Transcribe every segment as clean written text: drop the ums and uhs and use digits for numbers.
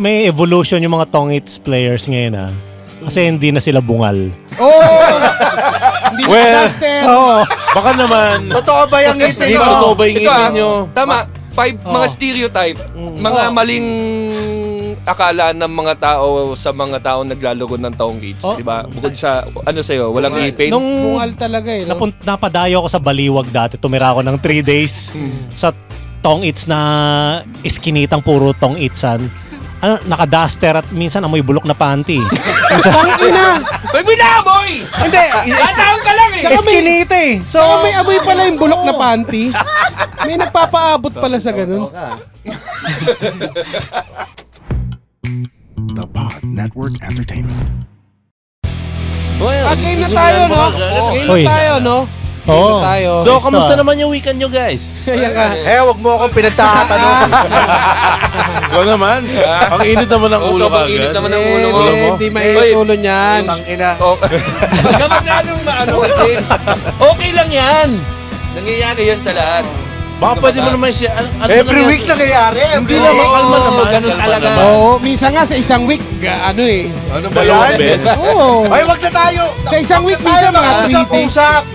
may evolution yung mga Tongits players ngayon Kasi hindi na sila bungal. Hindi na duster. Baka naman. Totoo ba yung ngipin Hindi totoo ba yung ngipin nyo? Tama. Mga stereotype. Mga maling akala ng mga tao sa mga tao naglalaro ng Tongits, di ba? Bukod sa, sa'yo, walang ngipin? Bungal talaga no? Napadayo ako sa Baliwag dati. Tumira ako ng 3 days sa Tongits na iskinitang puro Tongitsan. Naka-duster at minsan amoy bulok na panty. Tangina! May binaboy! Hindi! Tataon ka lang Iskinita So, may amoy pala yung bulok na panty. May nagpapaabot pala sa ganun. The Pod Network Entertainment. Game na tayo, no? Game na tayo, no? Tayo. So, kamusta naman yung weekend nyo, guys? Ayan ka. Wag mo akong pinagtatanong. Ikaw naman. Ang init naman ng ulo ka agad. Init naman ng ulo mo. Hindi mainit ulo niyan. Tangina. Huwag ka masyadong James. Okay lang yan. Nangyayari yan sa lahat. Baka pwede mo naman siya. Every week nangyayari. Hindi naman kalma naman. Ganun talaga. Minsan nga sa isang week, Ano ba Dalawang yan? beses. Ay, wag na tayo. Sa isang week, minsan mga 3 days. Usap.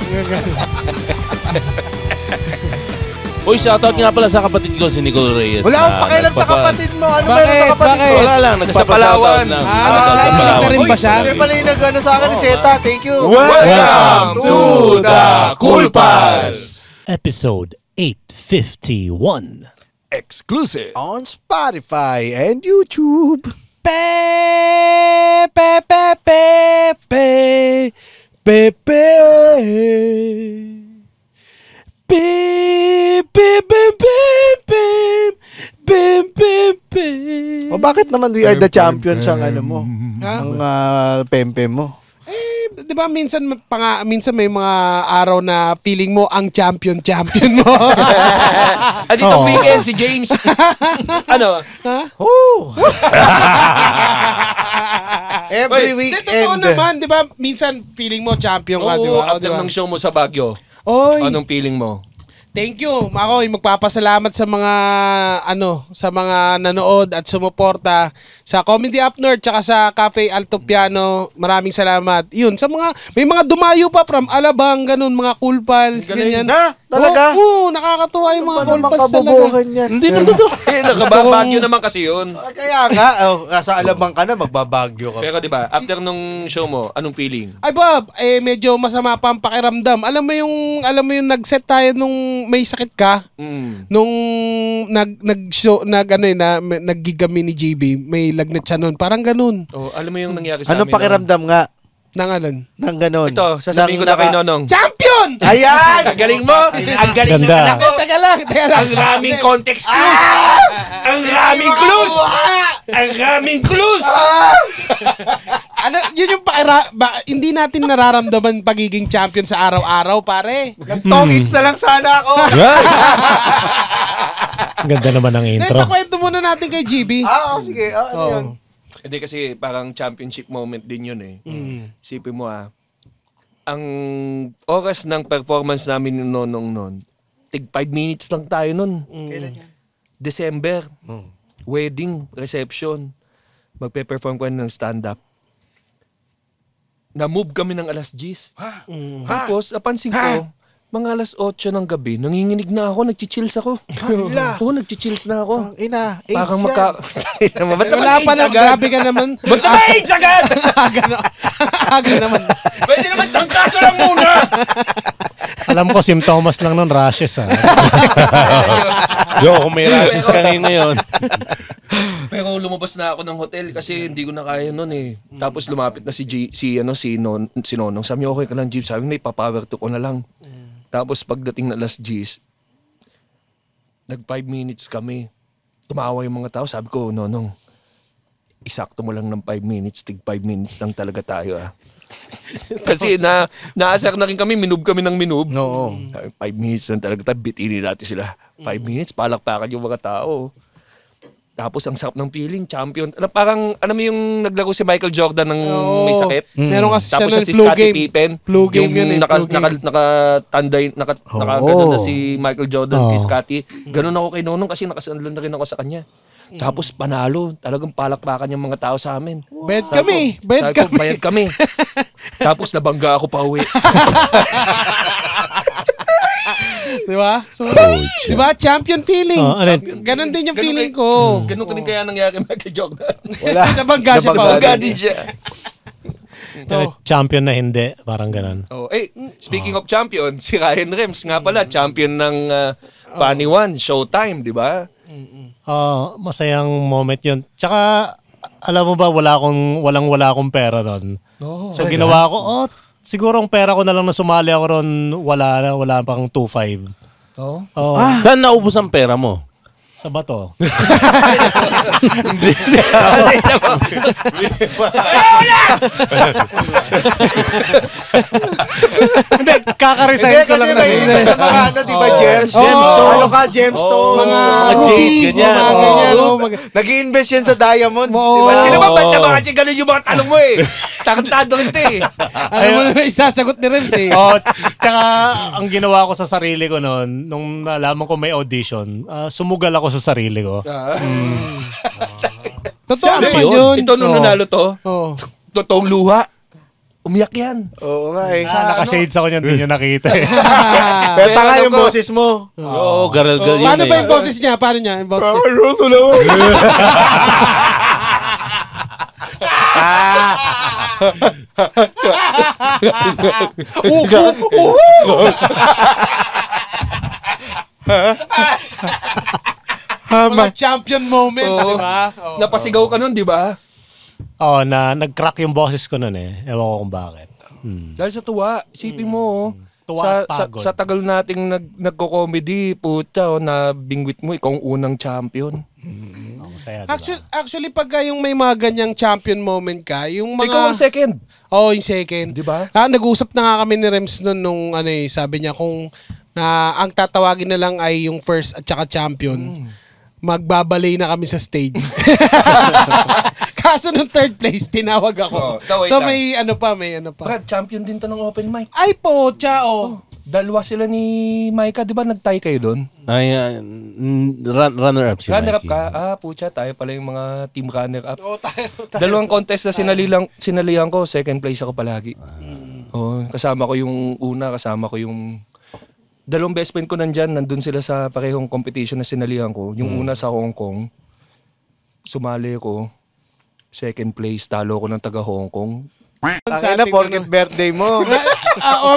Uy, shoutout nga pala sa kapatid ko, si Nicole Reyes. Wala akong pakialam sa kapatid mo. Ano Bakit? meron sa kapatid mo? Wala lang, nagpapashoutout lang. Sa Palawan. Rin ba siya? Siya pala yung nag-ano sa akin ni Zeta. Thank you. Welcome to the Cool Pass. Episode 851. Exclusive. On Spotify and YouTube. O bakit naman we are the champions ang ano mo? Ang pempe mo. Di ba minsan may mga araw na feeling mo ang champion mo. At itong weekend si James. Ano? Every Totoo weekend. naman, di ba? Minsan feeling mo champion ka, di ba? After ng show mo sa Baguio, Oy, anong feeling mo? thank you. Ako magpapasalamat sa mga nanood at sumuporta sa Comedy Up North tsaka sa Cafe Alto Piano. Maraming salamat. Yun, may mga dumayo pa from Alabang, ganun, mga Cool Pals, ganyan. Na? Talaga? Oo, nakakatuwa yung mga Cool Pals talaga. Kabubuhan yan. Hindi na to. Nakababagyo naman kasi yun. Kaya nga, nasa Alabang ka na, magbabagyo ka. Pero di ba, after nung show mo, anong feeling? Ay Bob, medyo masama pa ang pakiramdam. Alam mo yung nag-set tayo nung may sakit ka, nung nag-gig kami ni JB, may lagnat siya nun. Parang ganun. Oh, alam mo yung nangyari sa Anong amin? pakiramdam nga? Nangalan. Nang ganun. Ito, sasabihin ko na kay Nonong. Champion! Ayan! Ang galing mo! Ang galing Ganda. ng anak ko! Teka lang. Ang raming context clues! Ang raming clues! Ang raming clues! Yun yung hindi natin nararamdaman pagiging champion sa araw-araw, pare. Nag-tongits na lang sana ako. Ganda naman ang intro. Kwento muna natin kay GB. Sige. Ano yun? Hindi kasi parang championship moment din yun eh. Isipin mo ang oras ng performance namin ni Nonong noon, tig 5 minutes lang tayo noon. Kailan yan? December. Wedding, reception. Magpe-perform ko ng stand-up. Na-move kami ng alas 10. Tapos, napansin ko, mga alas 8 ng gabi, nanginginig na ako, nagchichills ako. Oo, nagchichills na ako. AIDS Parang yan. Wala pa na, grabe ka naman. Ba't naman AIDS agad? Aga naman. Pwede naman tangkaso lang muna. Alam ko, simptomas lang nun, rashes Kung may rashes ka ngayon. Pero lumabas na ako ng hotel kasi hindi ko na kaya nun eh. Tapos lumapit na si Nonong. Sabi niya, okay ka lang, Jeep. Sabi niya, ipapower to ko na lang. Tapos pagdating na alas 10, nag 5 minutes kami. Tumawa yung mga tao. Sabi ko, Nonong, isakto mo lang ng 5 minutes. Tig 5 minutes lang talaga tayo Kasi naasar na rin kami. Minub kami ng minub. Oo. Sabi, 5 minutes lang talaga tayo. Bitinin natin sila. 5 minutes, palakpakan yung mga tao. Tapos ang sarap ng feeling, champion. Parang, mo yung naglaro si Michael Jordan ng may sakit? Meron kasi Tapos siya si flu Scottie game. Pippen. Flu game yung yun eh. nakatanday, nakagano na si Michael Jordan kay Scottie. Ganun ako kay Nonong kasi nakasanlan na rin ako sa kanya. Tapos panalo. Talagang palakpakan yung mga tao sa amin. Bet kami. Bet Sabi ko, kami. bayad kami. Tapos nabangga ako pa uwi. Di ba? So, di ba? Champion feeling. Ganon din yung feeling ko. Ganun ko din kaya nangyari Michael Jordan. Wala. Nabangga siya pa. Nabangga din siya. Champion na hindi. Parang ganun. Oh, speaking of champion, si Ryan Rems nga pala, champion ng Funny One, Showtime, di ba? Masayang moment yun. Tsaka, alam mo ba, wala akong pera ron. So, ginawa ko, siguro ang pera ko na lang na sumali ako ron, wala pang 2.5. Oh. Saan naubos ang pera mo? Sa bato. Hindi, kaka-resign ko lang na. Hindi, sa mga ano, di ba, gems? Gemstone. Ano ka, gemstone? Mga jade, ganyan. mga ganyan. Nag-i-invest yan sa diamonds, di ba? Hindi naman ba't naman kasi ganun yung mga tanong mo eh. Takantado rin ito eh. Alam mo na isasagot ni Rems eh. Tsaka, ang ginawa ko sa sarili ko noon, nung nalaman ko may audition, sumugal ako sa sarili ko. Totoo naman yun. Ito nung nanalo to, Oh. totoong luha. Umiyak yan. Oo nga eh. Naka-shades ako niyan, hindi nyo nakita eh. Kaya tanga yung boses mo. Oo, garal-gal yun Paano eh. ba yung boses niya? Paano niya? Yung boses niya? Mga champion moments, di ba? Oh. Napasigaw ka nun, di ba? Nag-crack yung boses ko noon eh. Ewan ko kung bakit. Dahil sa tuwa, isipin mo, Tuwa at sa pagod. tagal nating nagko-comedy, puta, na bingwit mo, ikaw ang unang champion. Masaya, diba? Actually, pagka yung may mga ganyang champion moment ka, yung mga... Ikaw ang second. Yung second. Di ba? Nag-usap na nga kami ni Rems nun nung sabi niya kung ang tatawagin na lang ay yung first at saka champion. Magbabalay na kami sa stage. Kaso nung third place, tinawag ako. Wait So lang. may ano pa. Brad, champion din to ng open mic. Ay po, chao. Dalawa sila ni Micah, di ba nagtay kayo doon? Ay, runner-up si Runner-up Mikey. ka? Pucha, tayo pala yung mga team runner-up. Tayo. Dalawang contest na sinalihan ko, second place ako palagi. Kasama ko yung una, kasama ko yung... Dalawang best friend ko nandun sila sa parehong competition na sinalihan ko. Yung una sa Hong Kong, sumali ko, second place, talo ko ng taga Hong Kong. Ang na, porket birthday mo.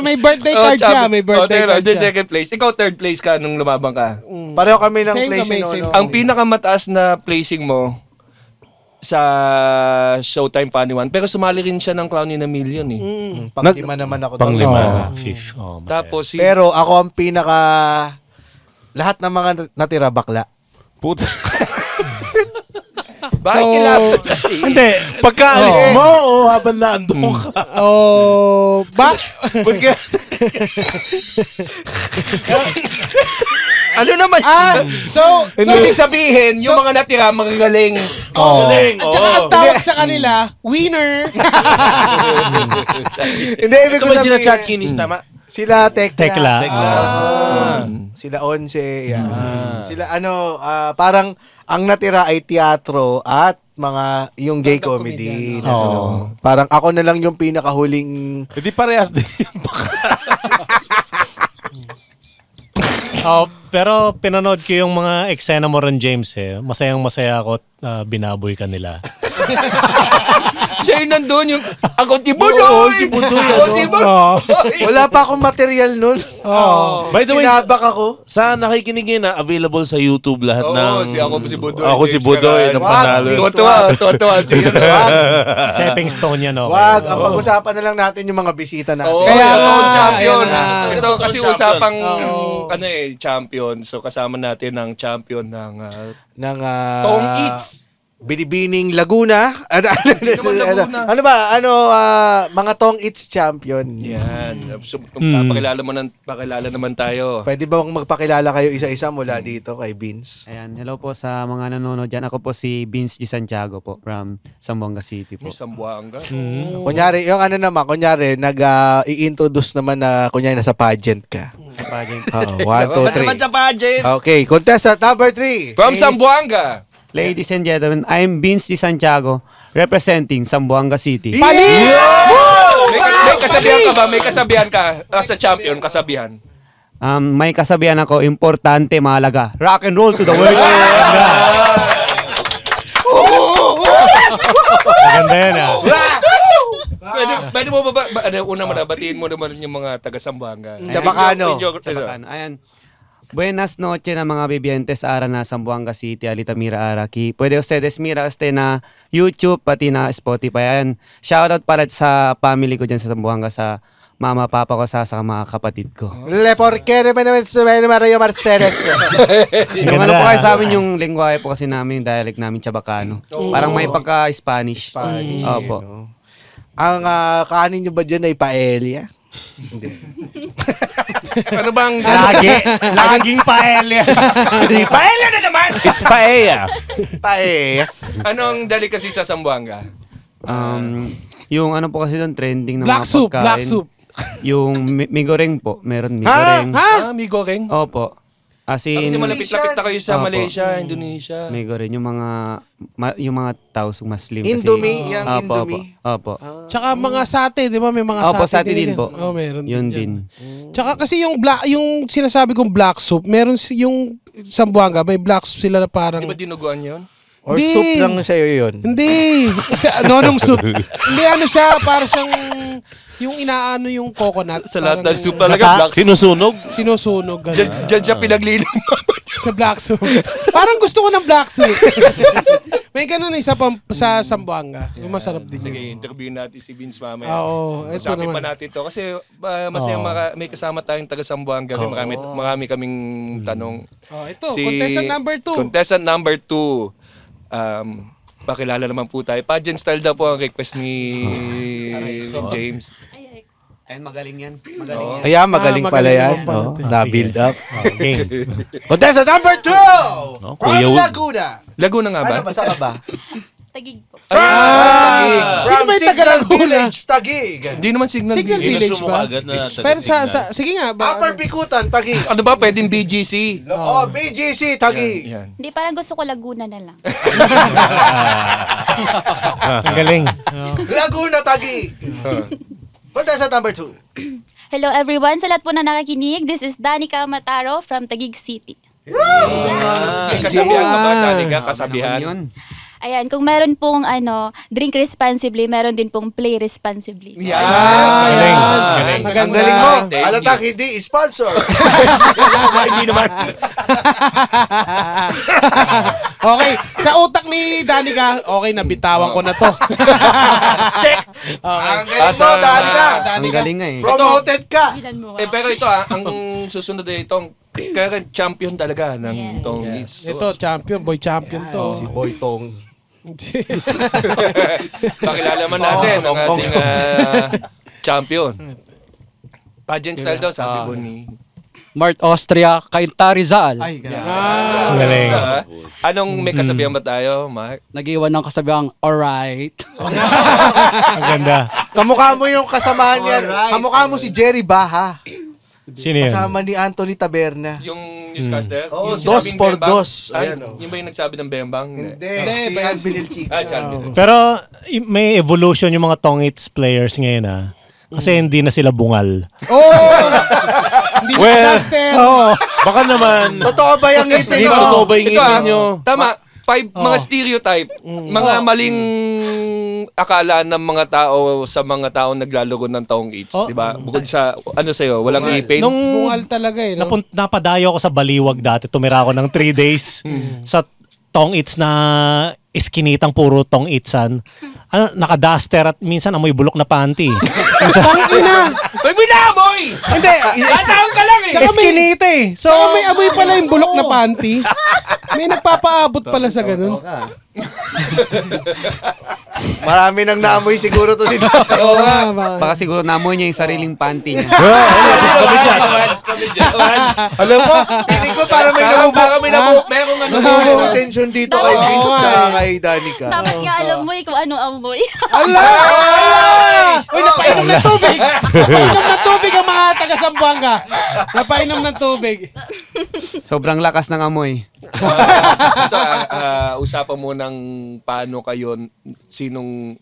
May birthday card siya. May birthday card siya. Second place. Ikaw third place ka nung lumabang ka. Pareho kami ng Same placing. kami, same. No? Ang pinakamataas na placing mo sa Showtime Funny One, pero sumali rin siya ng Clown in a Million eh. Panglima naman ako. Panglima. Fifth. Masaya. Tapos Pero ako ang pinaka... Lahat ng mga natira bakla. Puta. bakit kailangan sa Hindi. Pagkaalis mo o habang naandun ka? Ano naman? So Ibig sabihin, yung mga natira, magagaling. Galing. at saka ang tawag sa kanila, winner. Hindi, ibig Ito ko ba sila sabihin. Chat Kinis, tama? Sila Tekla. Tekla. Sila Onse. Yan. Sila parang ang natira ay teatro at mga yung gay Stand-up comedy. comedian. Parang ako na lang yung pinakahuling... Hindi parehas din. Pero pinanood ko yung mga eksena mo ron, James eh. Masayang-masaya ako at binaboy ka nila. Siya yung nandun, yung ako si Budoy! Si Budoy, Ako si Budoy! Wala pa akong material nun. By the way, Pinabak ako. sa nakikinig ngayon na available sa YouTube lahat ng... ako si Budoy. Ako si Budoy, ng Wag, panalo. Tuwa siya. Stepping stone yan, okay? Wag, ang pag-usapan na lang natin yung mga bisita natin. Kaya Kaya nga, champion. ayan na. Ito kasi Champion. usapang Oo. champion. So kasama natin ang champion ng Ng Tong Eats. Binibining Laguna. Laguna? Ano ba? Mga Tong Eats champion. Yan. So, pakilala naman tayo. Pwede ba magpakilala kayo isa-isa mula dito kay Vince? Ayan, hello po sa mga nanonood dyan. Ako po si Vince G. Santiago po from Zamboanga City po. Yung Sambuanga. Kunyari, i-introduce naman na kunyari nasa pageant ka. Pageant. Oo, 1, 2, Naman sa 3. pageant. Okay, contestant number 3. From Sambuanga. Ladies and gentlemen, I'm Vince Di Santiago, representing Zamboanga City. May kasabihan ka ba? May kasabihan ka sa champion, kasabihan. May kasabihan ako, importante, mahalaga. Rock and roll to the world. Maganda yan Pwede mo ba, una batiin mo naman yung mga taga-Sambuanga. Chabacano. Ayan. Buenas noches na mga bibientes ara na Zamboanga City, Altamira Araki. Pwede ustedes mira na YouTube pati na Spotify. Ayan. Shoutout para sa family ko dyan sa Zamboanga, sa mama, papa ko, sa mga kapatid ko. Le porquere pa naman sa Mario Marceles. Yung ano po kayo sa amin, yung lingwahe po kasi namin, yung dialect namin, Chabacano. Parang may pagka-Spanish. Spanish. Opo. Ang kanin nyo ba dyan ay paella? Ano bang... Laging paella. Paella na naman! It's paella. Paella. Anong delicacy sa Zamboanga? Yung ano po kasi doon, trending ng Black mga soup, pagkain. black soup. Yung mi goreng po. Meron mi goreng. Mi goreng? Opo. Kasi malapit-lapit na kayo sa Opo. Malaysia, Indonesia. Mi goreng. Yung mga tao Muslim. Indomie, yung Opo, Indomie. Opo. Tsaka mga sate, di ba? May mga Opo, sate sate din po. Oh, meron Yun din. din. Tsaka kasi yung sinasabi kong black soup, meron yung Zamboanga, may black soup sila na parang... Di ba dinuguan yun? Or Hindi. soup lang sa'yo yun? Hindi. Nonong soup. Hindi, ano siya, para siyang yung inaano yung coconut. Sa lahat ng parang soup talaga, black soup. Sinusunog. Sinusunog. Diyan siya pinaglilim. Sa black soup. Parang gusto ko ng black soup. May ganun isa pa sa Zamboanga. Yung masarap din Sige, yun. interview natin si Vince mamaya. Oo, ito Sabi pa naman. natin to kasi masayang may kasama tayong taga Zamboanga. Marami kaming tanong. Oh, ito, contestant number 2. Contestant number 2. Pakilala naman po tayo. Pageant style daw po ang request ni James. Ayun, magaling yan. Magaling yan. Ayan, magaling pala magaling yan. naman pala. Oh, na-build up. Game. Contestant number 2! From Kuya Laguna. Laguna nga ba? Ano ba? Saan ka ba? Tagig po. Tagig. From may Signal Tagalaguna? Village, Tagig. Hindi naman signal. Signal Village. Village Inasumo ba? ka agad na Pero taga-signal. sige nga. Upper Bikutan, Tagig. Ano ba? Pwedeng BGC. Oh, BGC, Tagig. Yan. Hindi, parang gusto ko Laguna na lang. Ang galing. Laguna, Tagig. Contestant number 2. Hello everyone, sa lahat po na nakikinig, this is Danica Mataro from Taguig City. May kasabihan ka ba? Dali ka, kasabihan. Yun. Ayan, kung meron pong drink responsibly, meron din pong play responsibly. Galing. Galing. Ang galing mo. Thank you. Alatak hindi sponsor. Hindi naman. Okay, sa utak ni Danica, okay, nabitawan ko na to. Check! Ang galing mo, Danica. Ang galing nga eh. Promoted ka. Ilan mo Pero ito ang susunod ay itong current champion talaga ng Yes. Tong Hits. Ito, champion, boy champion Si to. Boy Tong. Pakilala man natin ang Tong, ating champion. Pageant style daw, sabi po ni... Mart Austria, Kainta Rizal. Ay, galing. Ang galing. Anong may kasabihan ba tayo, Mark? Nag-iwan ng kasabihang alright. Ang ganda. Kamukha mo yung kasamahan niya. Kamukha mo si Jerry Baha. Sino yan? Kasama ni Anthony Taberna. Yung newscaster? Oo, Yung dos sinabing por Bembang? dos. Ay, Ayan, oh. yung ba yung nagsabi ng Bembang? Hindi. Si Hindi, Alvin El Chico. Ah, si Alvin. Pero may evolution yung mga Tongits players ngayon ah. Kasi hindi na sila bungal. Hindi Well, na duster. Baka naman. Totoo ba yung ngipin Hindi mo? ba totoo ba yung Ito ngipin nyo? tama. Mga stereotype. Mga maling akala ng mga tao sa mga tao naglalaro ng taong AIDS. Oh. Di ba? Bukod sa, ano sa'yo, walang ipin. Nung Bungal talaga eh. No? napadayo ako sa Baliwag dati, tumira ako ng 3 days sa Tongits na iskinitang puro Tongitsan. Ano, naka-duster at minsan amoy bulok na panty. Tangina! May binaboy! Hindi, Ataon ka lang eh! iskinita eh. So, Saka may amoy pala yung bulok na panty. May nagpapaabot pala sa ganun. Marami nang naamoy siguro to si Oo nga. Baka siguro namoy niya yung sariling panty niya. Alam mo, piling ko para may nabubo. Baka may merong ano. Nabubo tension dito kay Vince at kay Danica. Dapat nga alam mo kung ano amoy. Uy, napainom ng tubig! Napainom ng tubig ang mga taga-Zamboanga. Napainom ng tubig. Sobrang lakas ng amoy. Ito, usapan mo ng paano kayo, sinong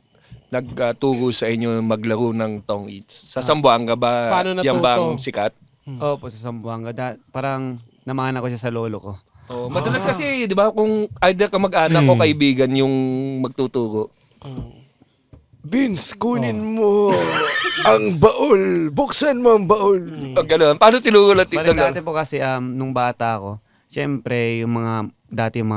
nagturo sa inyo maglaro ng Tong Its? Sa Zamboanga ba Paano natuto? yan bang sikat? Opo, sa Zamboanga. Parang namana ko siya sa lolo ko. Oh, madalas kasi, di ba, kung either ka mag-anak o kaibigan yung magtuturo. Vince, kunin mo ang baul. Buksan mo ang baul. Ganun. Paano tinuro lang? Balik dati po kasi nung bata ako, syempre yung mga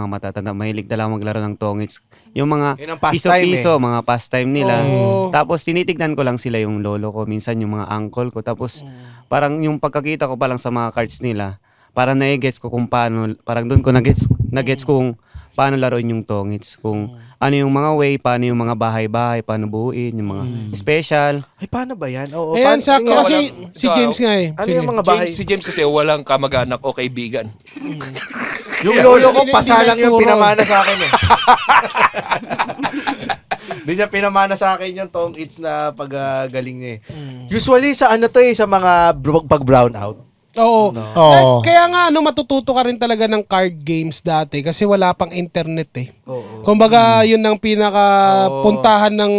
matatanda, mahilig talaga maglaro ng tongits. Yung mga Yun ang pastime piso-piso, mga pastime nila. Oo. Tapos tinitignan ko lang sila yung lolo ko, minsan yung mga uncle ko. Tapos parang yung pagkakita ko pa lang sa mga cards nila, parang na-gets ko kung paano, parang doon ko na-gets kung paano laruin yung tongits. Kung ano yung mga way, paano yung mga bahay-bahay, paano buuin, yung mga special. Ay, paano ba yan? Oo, Ayan, sakto paano- kasi walang- si James nga eh. Ano Sige. yung mga bahay? Si James kasi walang kamag-anak o kaibigan. Yung lolo ko, Hindi pasalang yung nagturo. pinamana sa akin eh. Hindi niya pinamana sa akin yung Tong Its na paggaling niya eh. Usually sa ano to eh, sa mga pag brown out. Oo. Oo. Kaya nga matututo ka rin talaga ng card games dati kasi wala pang internet eh. Oo. Kumbaga, yun ang pinaka-puntahan ng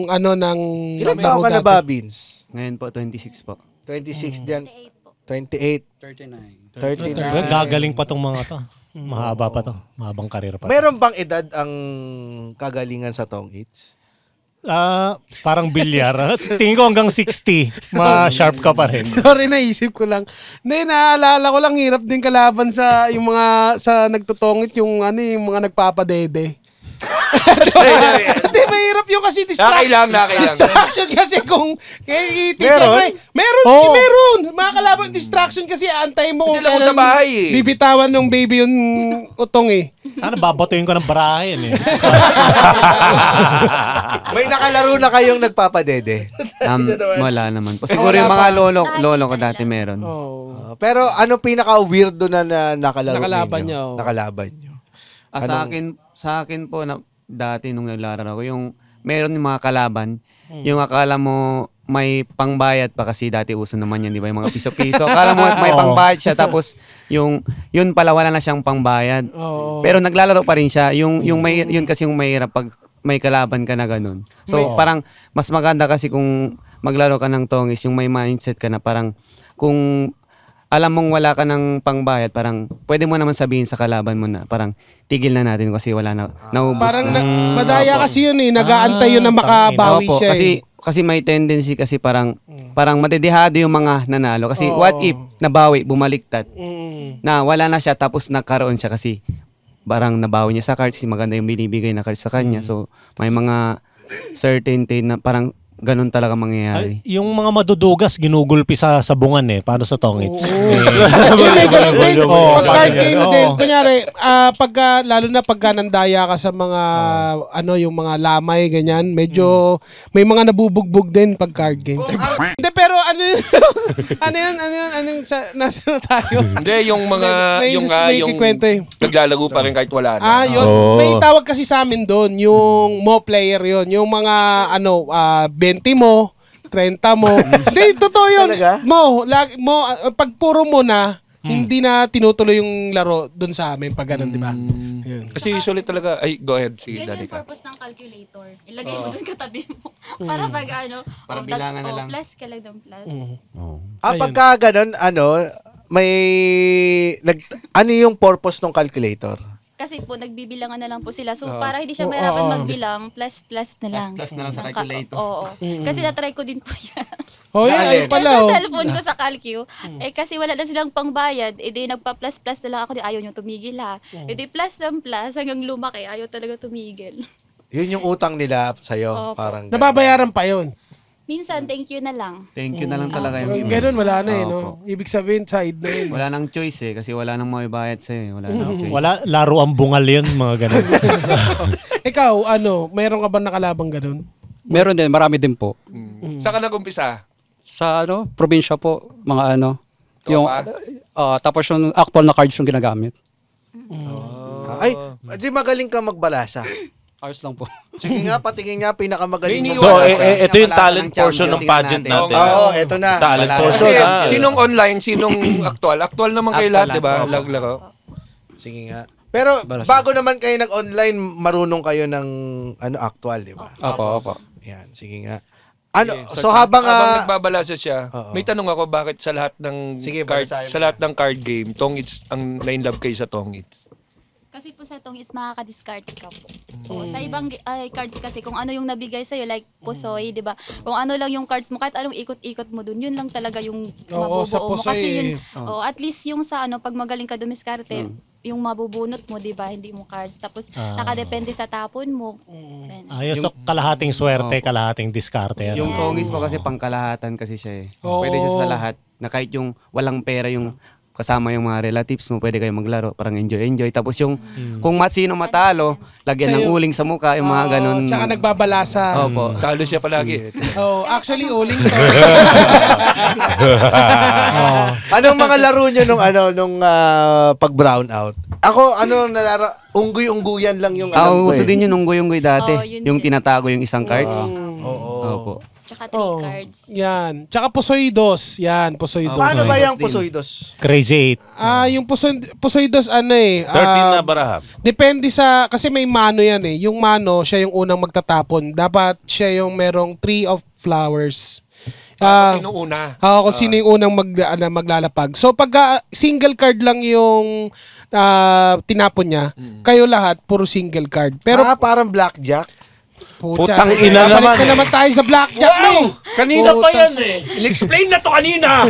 ng Ilan taon ka na ba, Vince? Ngayon po, 26 po. 26 diyan. 28 po. 28. 39. 39. Gagaling pa tong mga to. Mahaba pa to. Mahabang karir pa. Meron bang edad ang kagalingan sa Tong Its? Parang bilyar. Tingin ko hanggang 60. Ma-sharp ka pa rin. Sorry, naisip ko lang. Hindi, naalala ko lang, hirap din kalaban sa yung mga sa nagtutungit yung yung mga nagpapadede. Hindi, mahirap yung kasi distraction. Nakailang. Distraction kasi kung Meron? meron. Mga kalaban, distraction kasi antay mo Kasi lang sa bahay eh. bibitawan ng baby yung utong eh. Sana babatuin ko ng barahin eh. May nakalaro na kayong nagpapadede. Wala naman po. Siguro yung mga lolo ko dati meron. Oh. Pero ano pinaka-weirdo na nakalaro Nakalaban ninyo? niyo, oh. Nakalaban nyo. Sa akin po na dati nung naglalaro ako, yung meron yung mga kalaban, yung akala mo may pangbayad pa kasi dati uso naman yan, di ba? Yung mga piso-piso. Akala mo may pangbayad siya tapos yun pala wala na siyang pangbayad. Oo. Pero naglalaro pa rin siya. Yun kasi yung mahirap pag may kalaban ka na ganun. So parang mas maganda kasi kung maglaro ka ng tongis, yung may mindset ka na parang kung alam mong wala ka ng pangbayad, parang pwede mo naman sabihin sa kalaban mo na parang tigil na natin kasi wala na, naubos Parang na. madaya kasi yun eh. Nag-aantay yun na makabawi Opo, siya eh. kasi may tendency kasi parang madedehado yung mga nanalo. Kasi what if nabawi, bumaliktad, na wala na siya tapos nagkaroon siya kasi parang nabawi niya sa cards, maganda yung binibigay na cards sa kanya. So may mga certainty na parang ganun talaga mangyayari. Yung mga madudugas, ginugulpi sa sabungan eh. Paano sa tongits? May ganun din. Oo, Pag card game oo. din, kunyari, lalo na pagka nandaya ka sa mga, yung mga lamay, ganyan, medyo, may mga nabubugbog din pag card game. Hindi, pero ano yun, nasa na tayo? Hindi, yung mga, May yung kikwento eh. naglalaro pa rin kahit wala na. Yun. May tawag kasi sa amin doon, yung mo player yun. Yung mga, 20 mo, 30 mo. Hindi, totoo yun. Talaga? Pag puro mo na, hindi na tinutuloy yung laro doon sa amin pag ganun, di ba? Yun. Kasi usually talaga, go ahead, sige, Yun Daddy yung ka. purpose ng calculator. Ilagay mo dun katabi mo. Para pag Para bilangan na lang. plus ka lang ng plus. Pagka ganun, ano yung purpose ng calculator? Kasi po, nagbibilangan na lang po sila. So, para hindi siya mahirapan magbilang, plus na lang. Plus na lang sa Ng calculator. Oo. Kasi natry ko din po yan. Ayun pala. Sa cellphone ko sa Calcu. Kasi wala na silang pangbayad. Di nagpa-plus na lang ako. Ayaw nyo tumigil ha. Di plus ng plus hanggang lumaki. Ayaw talaga tumigil. Yun yung utang nila sa'yo. Opo. Parang Nababayaran pa yun. Minsan, thank you na lang. Thank you na lang talaga yung Ganun, wala na eh. Opo. No? Ibig sabihin, side na yun. Wala nang choice kasi wala nang mabibayad sa'yo. Wala nang choice. Wala, laro ang bungal yun, mga ganun. Ikaw, meron ka ba nakalabang ganun? Meron din, marami din po. Saan ka nag-umpisa? Sa probinsya po, mga yung, Tropa? tapos yung actual na cards yung ginagamit. Ay, di magaling ka magbalasa. Ayos lang po. Sige nga, patingin nga, pinakamagaling mo. So, Wala ito yung wala talent ng portion champion. ng pageant Tingnan natin. Oo, eto na. Talent Wala. portion. Kasi sinong online, sinong actual? Actual naman kayo Actual lahat, di ba? lang. Laglaro. Sige nga. Pero bago naman kayo nag-online, marunong kayo ng actual, di ba? Opo. Yan, sige nga. So habang nagbabalasa siya, may tanong ako bakit sa lahat ng card game, Tongits ang line love kayo sa Tongits. Kasi po sa Tongits makaka-discard ka po. Sa ibang cards kasi kung ano yung nabigay sa'yo, like Pusoy, di ba? Kung ano lang yung cards mo, kahit anong ikot-ikot mo dun, yun lang talaga yung mabubuo mo. Kasi yun, at least yung sa pag magaling ka dumiskarte, yung mabubunot mo, di ba? Hindi mo cards. Tapos, nakadepende sa tapon mo. So kalahating swerte, kalahating diskarte. Yung Tongits po kasi pangkalahatan kasi siya eh. Pwede siya sa lahat. Na kahit yung walang pera yung kasama yung mga relatives mo, pwede kayo maglaro, parang enjoy. Tapos yung kung sino matalo, lagyan ng uling sa mukha, yung mga ganun. Tsaka nagbabalasa. Opo. Talo siya palagi. Actually, uling to. Anong mga laro nyo nung pag-brown out? Ako, unggoy-ungguyan lang yung alam ko uso din yung unggoy-unggoy dati. Yun yung tinatago yung isang cards. Oo. Tsaka 3 cards. Yan. Tsaka Pusoy 2. Yan, Pusoy 2. Paano ba yung Pusoy 2? Crazy 8. Yung Pusoy 2, 13 na baraha. Depende kasi may mano yan eh. Yung mano, siya yung unang magtatapon. Dapat siya yung merong 3 of flowers. Sino una? Kung sino yung unang maglalapag. So pag single card lang yung tinapon niya, kayo lahat puro single card. Pero parang blackjack. Putang ina naman. Balik na naman tayo sa blackjack. Kanina pa yan eh. Explain na to kanina.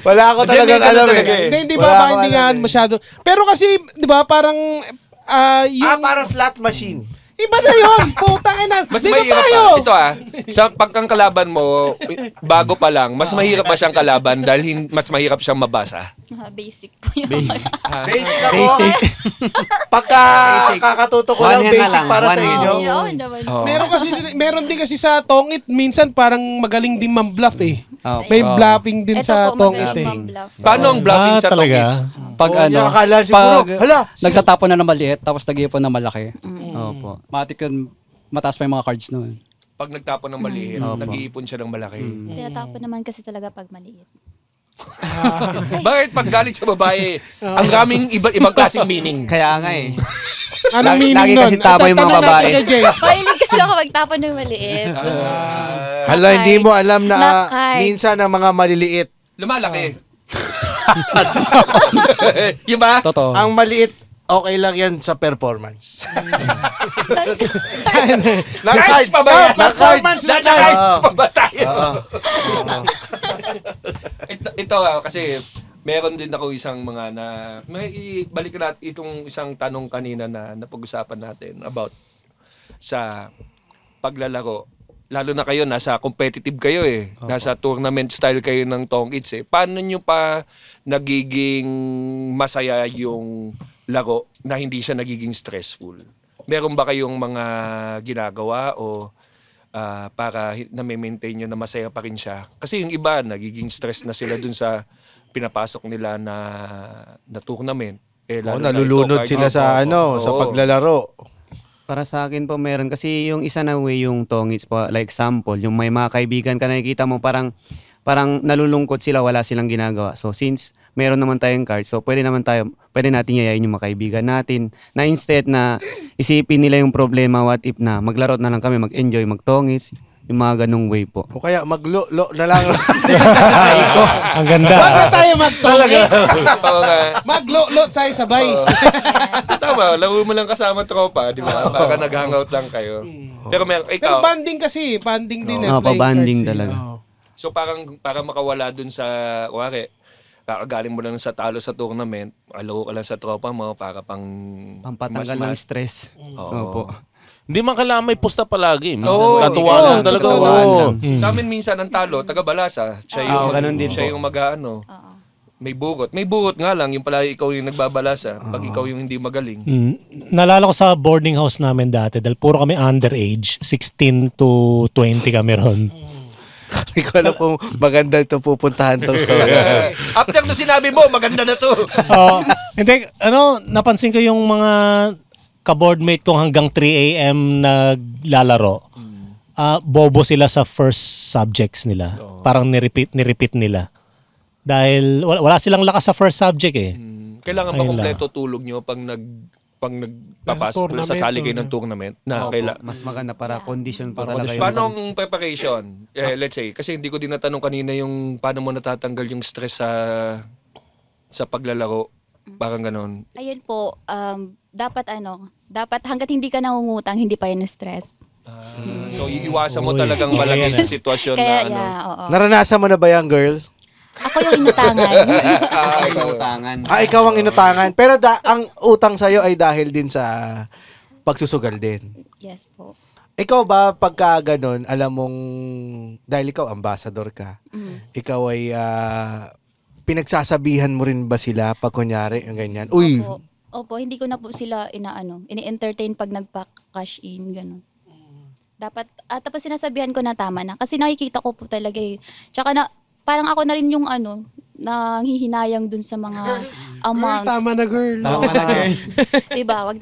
Wala ako talagang alam eh. Hindi ba hindi nga masyado. Pero kasi, di ba, parang parang slot machine. Iba na yun! Putang ina! Mas Dito mahirap tayo! pa. Ito sa pagkang kalaban mo, bago pa lang, mas mahirap pa siyang kalaban dahil mas mahirap siyang mabasa. Basic po yun. Basic ako. Pagka kakatuto ko lang, basic para sa inyo. Meron din kasi sa Tongit, minsan parang magaling din mam-bluff eh. May bluffing din sa Tongit eh. Paano ang bluffing sa Tongits? Pag akala siguro, nagtatapon na ng maliit, tapos nag-iipon na malaki. Opo. Matik yun, mataas pa yung mga cards noon. Pag nagtapon ng maliit, nag-iipon siya ng malaki. Tinatapon naman kasi talaga pag maliit. Bakit pag galit sa babae, ang raming ibang klaseng meaning? Kaya nga eh. Anong meaning lagi nun? kasi tama yung mga babae. Mahilig kasi ako magtapon ng maliit. Hindi mo alam na cards. minsan ang mga maliliit. Lumalaki. Yung ba? Totoo. Ang maliit, okay lang yan sa performance. Cards pa ba? Performance na Cards pa ba tayo? Ito kasi meron din ako isang mga may balik natin itong isang tanong kanina na napag-usapan natin about sa paglalaro. Lalo na kayo, nasa competitive kayo eh. Nasa tournament style kayo ng Tongits eh. Paano nyo pa nagiging masaya yung laro na hindi siya nagiging stressful? Meron ba kayong mga ginagawa o para na-maintain nyo na masaya pa rin siya? Kasi yung iba, nagiging stress na sila dun sa pinapasok nila na tournament. Nalulunod sila sa sa paglalaro. Para sa akin po meron kasi yung isa na way yung Tongits po, like example, yung may mga kaibigan ka nakikita mo parang nalulungkot sila, wala silang ginagawa. So since meron naman tayong cards, so pwede natin yayain yung mga kaibigan natin na instead na isipin nila yung problema, what if na maglaro na lang kami, mag-enjoy, mag-Tongits, yung mga ganung way po. O kaya maglo-lo na lang. Ang ganda. Wag na tayo mag-Tongit. Maglo-lo tayo sabay. Tama, laro mo lang kasama tropa, di ba? Para nag-hangout lang kayo. Pero Pero banding kasi, banding din eh. Banding talaga. So para makawala dun sa, kuwari, kakagaling mo lang sa talo sa tournament, laro ka lang sa tropa mo para pampatanggal ng stress. Opo. Hindi man kailangan may pusta palagi. Katuwa lang talaga. Sa amin minsan ang talo, taga-balasa. Siya yung mag-ano. May bugot. May bugot nga lang, yung pala ikaw yung nagbabalasa pag ikaw yung hindi magaling. Nalala ko sa boarding house namin dati dahil puro kami underage, 16 to 20 kami ron. Hindi ko alam kung maganda ito pupuntahan tong story. After na sinabi mo, maganda na to. Hindi, napansin ko yung mga ka-boardmate kong hanggang 3 a.m. naglalaro. Bobo sila sa first subjects nila. Parang nirepeat nila. Dahil wala silang lakas sa first subject eh. Kailangan ba Ayun kompleto tulog nyo pag sasali kayo ng tournament na Mas maganda para condition po talaga yung... Paano ang preparation? Let's say, kasi hindi ko din natanong kanina yung paano mo natatanggal yung stress sa paglalaro. Parang ganon. Ayun po, dapat hanggat hindi ka nangungutang, hindi pa yan stress. So, iiwasan mo talagang malagay sa sitwasyon Kaya, na oo. Naranasan mo na ba yan, girl? Ako yung inutangan. Inutangan. Ikaw ang inutangan. Pero ang utang sa'yo ay dahil din sa pagsusugal din. Yes po. Ikaw ba, pagka ganun, alam mong, dahil ikaw, ambassador ka, ikaw ay, pinagsasabihan mo rin ba sila pag kunyari, yung ganyan? Uy! Opo, hindi ko na po sila ini-entertain pag nagpa-cash in, ganun. Dapat, tapos sinasabihan ko na tama na. Kasi nakikita ko po talaga eh. Tsaka parang ako na rin yung nanghihinayang dun sa mga amount. Girl, tama na girl. Diba?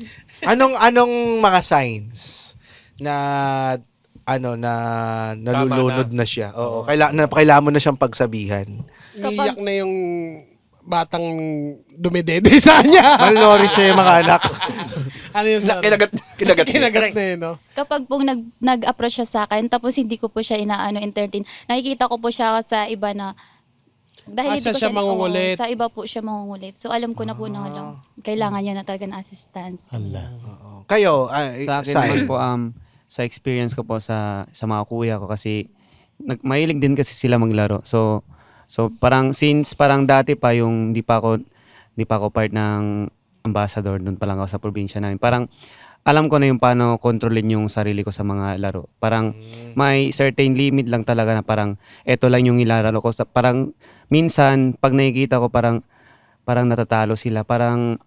Anong mga signs na nalulunod na siya? Oo, kailangan mo na siyang pagsabihan. Iiyak na yung batang dumidede sa kanya. Malnourished na yung mga anak. Ano yung kinagat na yun, no? Kapag po nag-approach siya sa akin, tapos hindi ko po siya entertain, nakikita ko po siya sa iba na dahil hindi ko siya mangungulit. Sa iba po siya mangungulit. So alam ko na po na kailangan niya na talaga ng assistance. Kayo, sa akin naman po, sa experience ko po sa mga kuya ko kasi mahilig din kasi sila maglaro. So parang since parang dati pa yung hindi pa ako part ng ambassador, doon pa lang ako sa probinsya namin. Parang alam ko na yung paano kontrolin yung sarili ko sa mga laro. Parang may certain limit lang talaga na parang eto lang yung ilalaro ko. Parang minsan pag nakikita ko parang natatalo sila, parang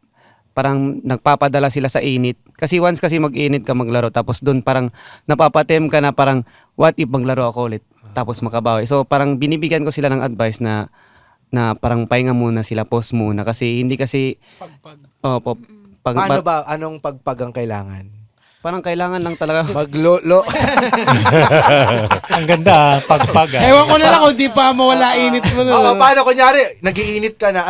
nagpapadala sila sa init. Kasi once kasi mag-init ka maglaro, tapos doon parang napapatem ka na parang what if maglaro ako ulit tapos makabawi. So parang binibigyan ko sila ng advice na parang pahinga muna sila, pause muna kasi hindi kasi paano ba? Anong pagpag ang kailangan? Parang kailangan lang talaga maglolo. Ang ganda, pagpag. Ewan ko na lang kung di pa mawala init mo. Paano kunyari, nag-iinit ka na.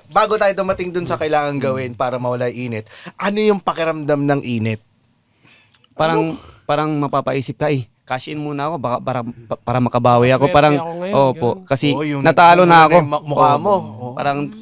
Bago tayo dumating dun sa kailangan gawin para mawala yung init, ano yung pakiramdam ng init? Parang mapapaisip ka, cash in muna ako para makabawi ako. Parang kasi natalo na ako. Mukha mo.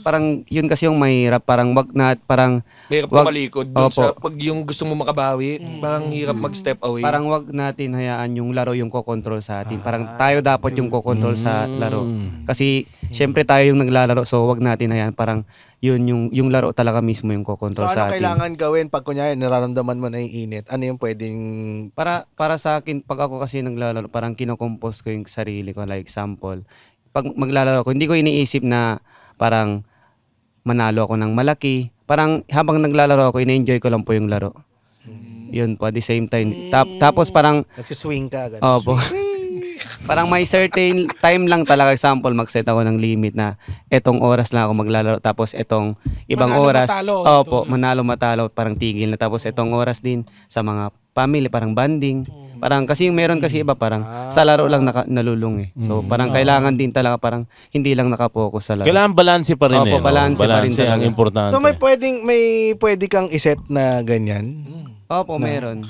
Parang yun kasi yung mahirap, parang mahirap tumalikod dun sa pag yung gusto mo makabawi, parang hirap mag-step away. Parang wag natin hayaan yung laro yung kokontrol sa atin. Parang tayo dapat yung kokontrol sa laro. Kasi syempre tayo yung naglalaro, so wag natin hayaan parang yun yung laro talaga mismo yung kokontrol sa atin. So ano kailangan gawin pag kunyari nararamdaman mo na yung init? Ano yung pwedeng... Para sa akin, pag ako kasi naglalaro, parang kinokompose ko yung sarili ko. Like example, pag maglalaro ko, hindi ko iniisip na parang manalo ako ng malaki. Parang habang naglalaro ako, ina-enjoy ko lang po yung laro. Yun po, at the same time. Tapos parang... Nagsiswing ka. Opo. Parang may certain time lang talaga. Example, mag-set ako ng limit na etong oras lang ako maglalaro. Tapos etong ibang oras. Manalo matalo. Parang tigil na. Tapos etong oras din sa mga family, parang banding. Parang kasi yung meron kasi iba parang sa laro lang nalulung eh. So parang kailangan din talaga parang hindi lang nakapokus sa laro. Kailangan balanse pa rin balanse pa rin ang importante. So may pwede kang iset na ganyan? Opo, meron.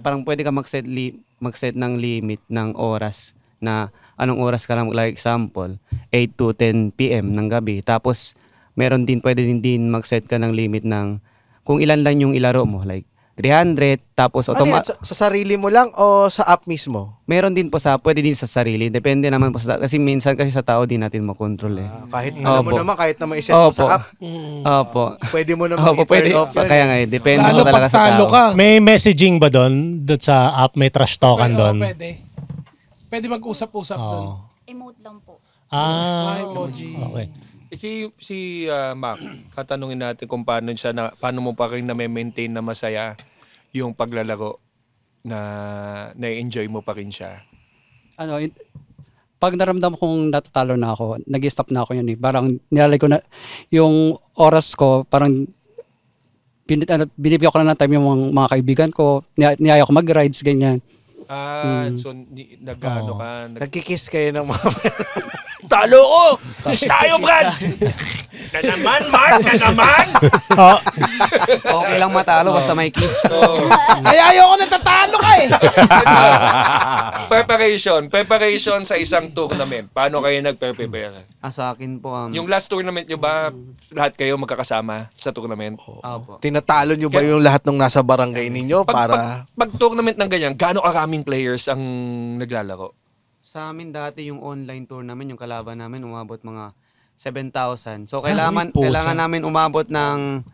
Parang pwede kang mag-set ng limit ng oras na anong oras ka lang, like example 8 to 10 PM ng gabi. Tapos meron din pwede din mag-set ka ng limit ng kung ilan lang yung ilaro mo, like 300, tapos sa sarili mo lang o sa app mismo? Meron din po pwede din sa sarili. Depende naman po kasi minsan kasi sa tao din natin makontrol eh. Kahit alam mo naman, kahit na may iset mo sa app. Opo. Pwede mo naman i-turn off yun. Kaya nga depende mo talaga sa tao. May messaging ba doon sa app? May trash talkan doon? Pwede mag-usap-usap doon. Emote lang po. Emoji. Okay. Si Mac, tatanungin natin kung paano mo pa rin na-maintain na masaya yung paglalaro na-enjoy mo pa rin siya. Pag naramdam kong natatalo na ako, nag-stop na ako yun eh. Parang nilalay ko na yung oras ko, parang binibigyan ko na ng time yung mga kaibigan ko, niyaya ko mag-rides, ganyan. So nag-ano ka? Nagkikiss kayo ng mga... Talo ko! Tayo, Brad! Na naman, Mark! Na naman! Okay lang matalo basta may kiss. Kaya ayoko natatalo ka eh. Preparation sa isang tournament. Paano kayo nagpe-prepare? Sa akin po, Yung last tournament nyo ba, lahat kayo magkakasama sa tournament? opo. Tinatalo nyo ba yung lahat ng nasa barangay ninyo para... Pag tournament ng ganyan, gaano karaming players ang naglalaro? Sa amin dati yung online tournament, yung kalaban namin umabot mga 7,000. So kailangan namin umabot ng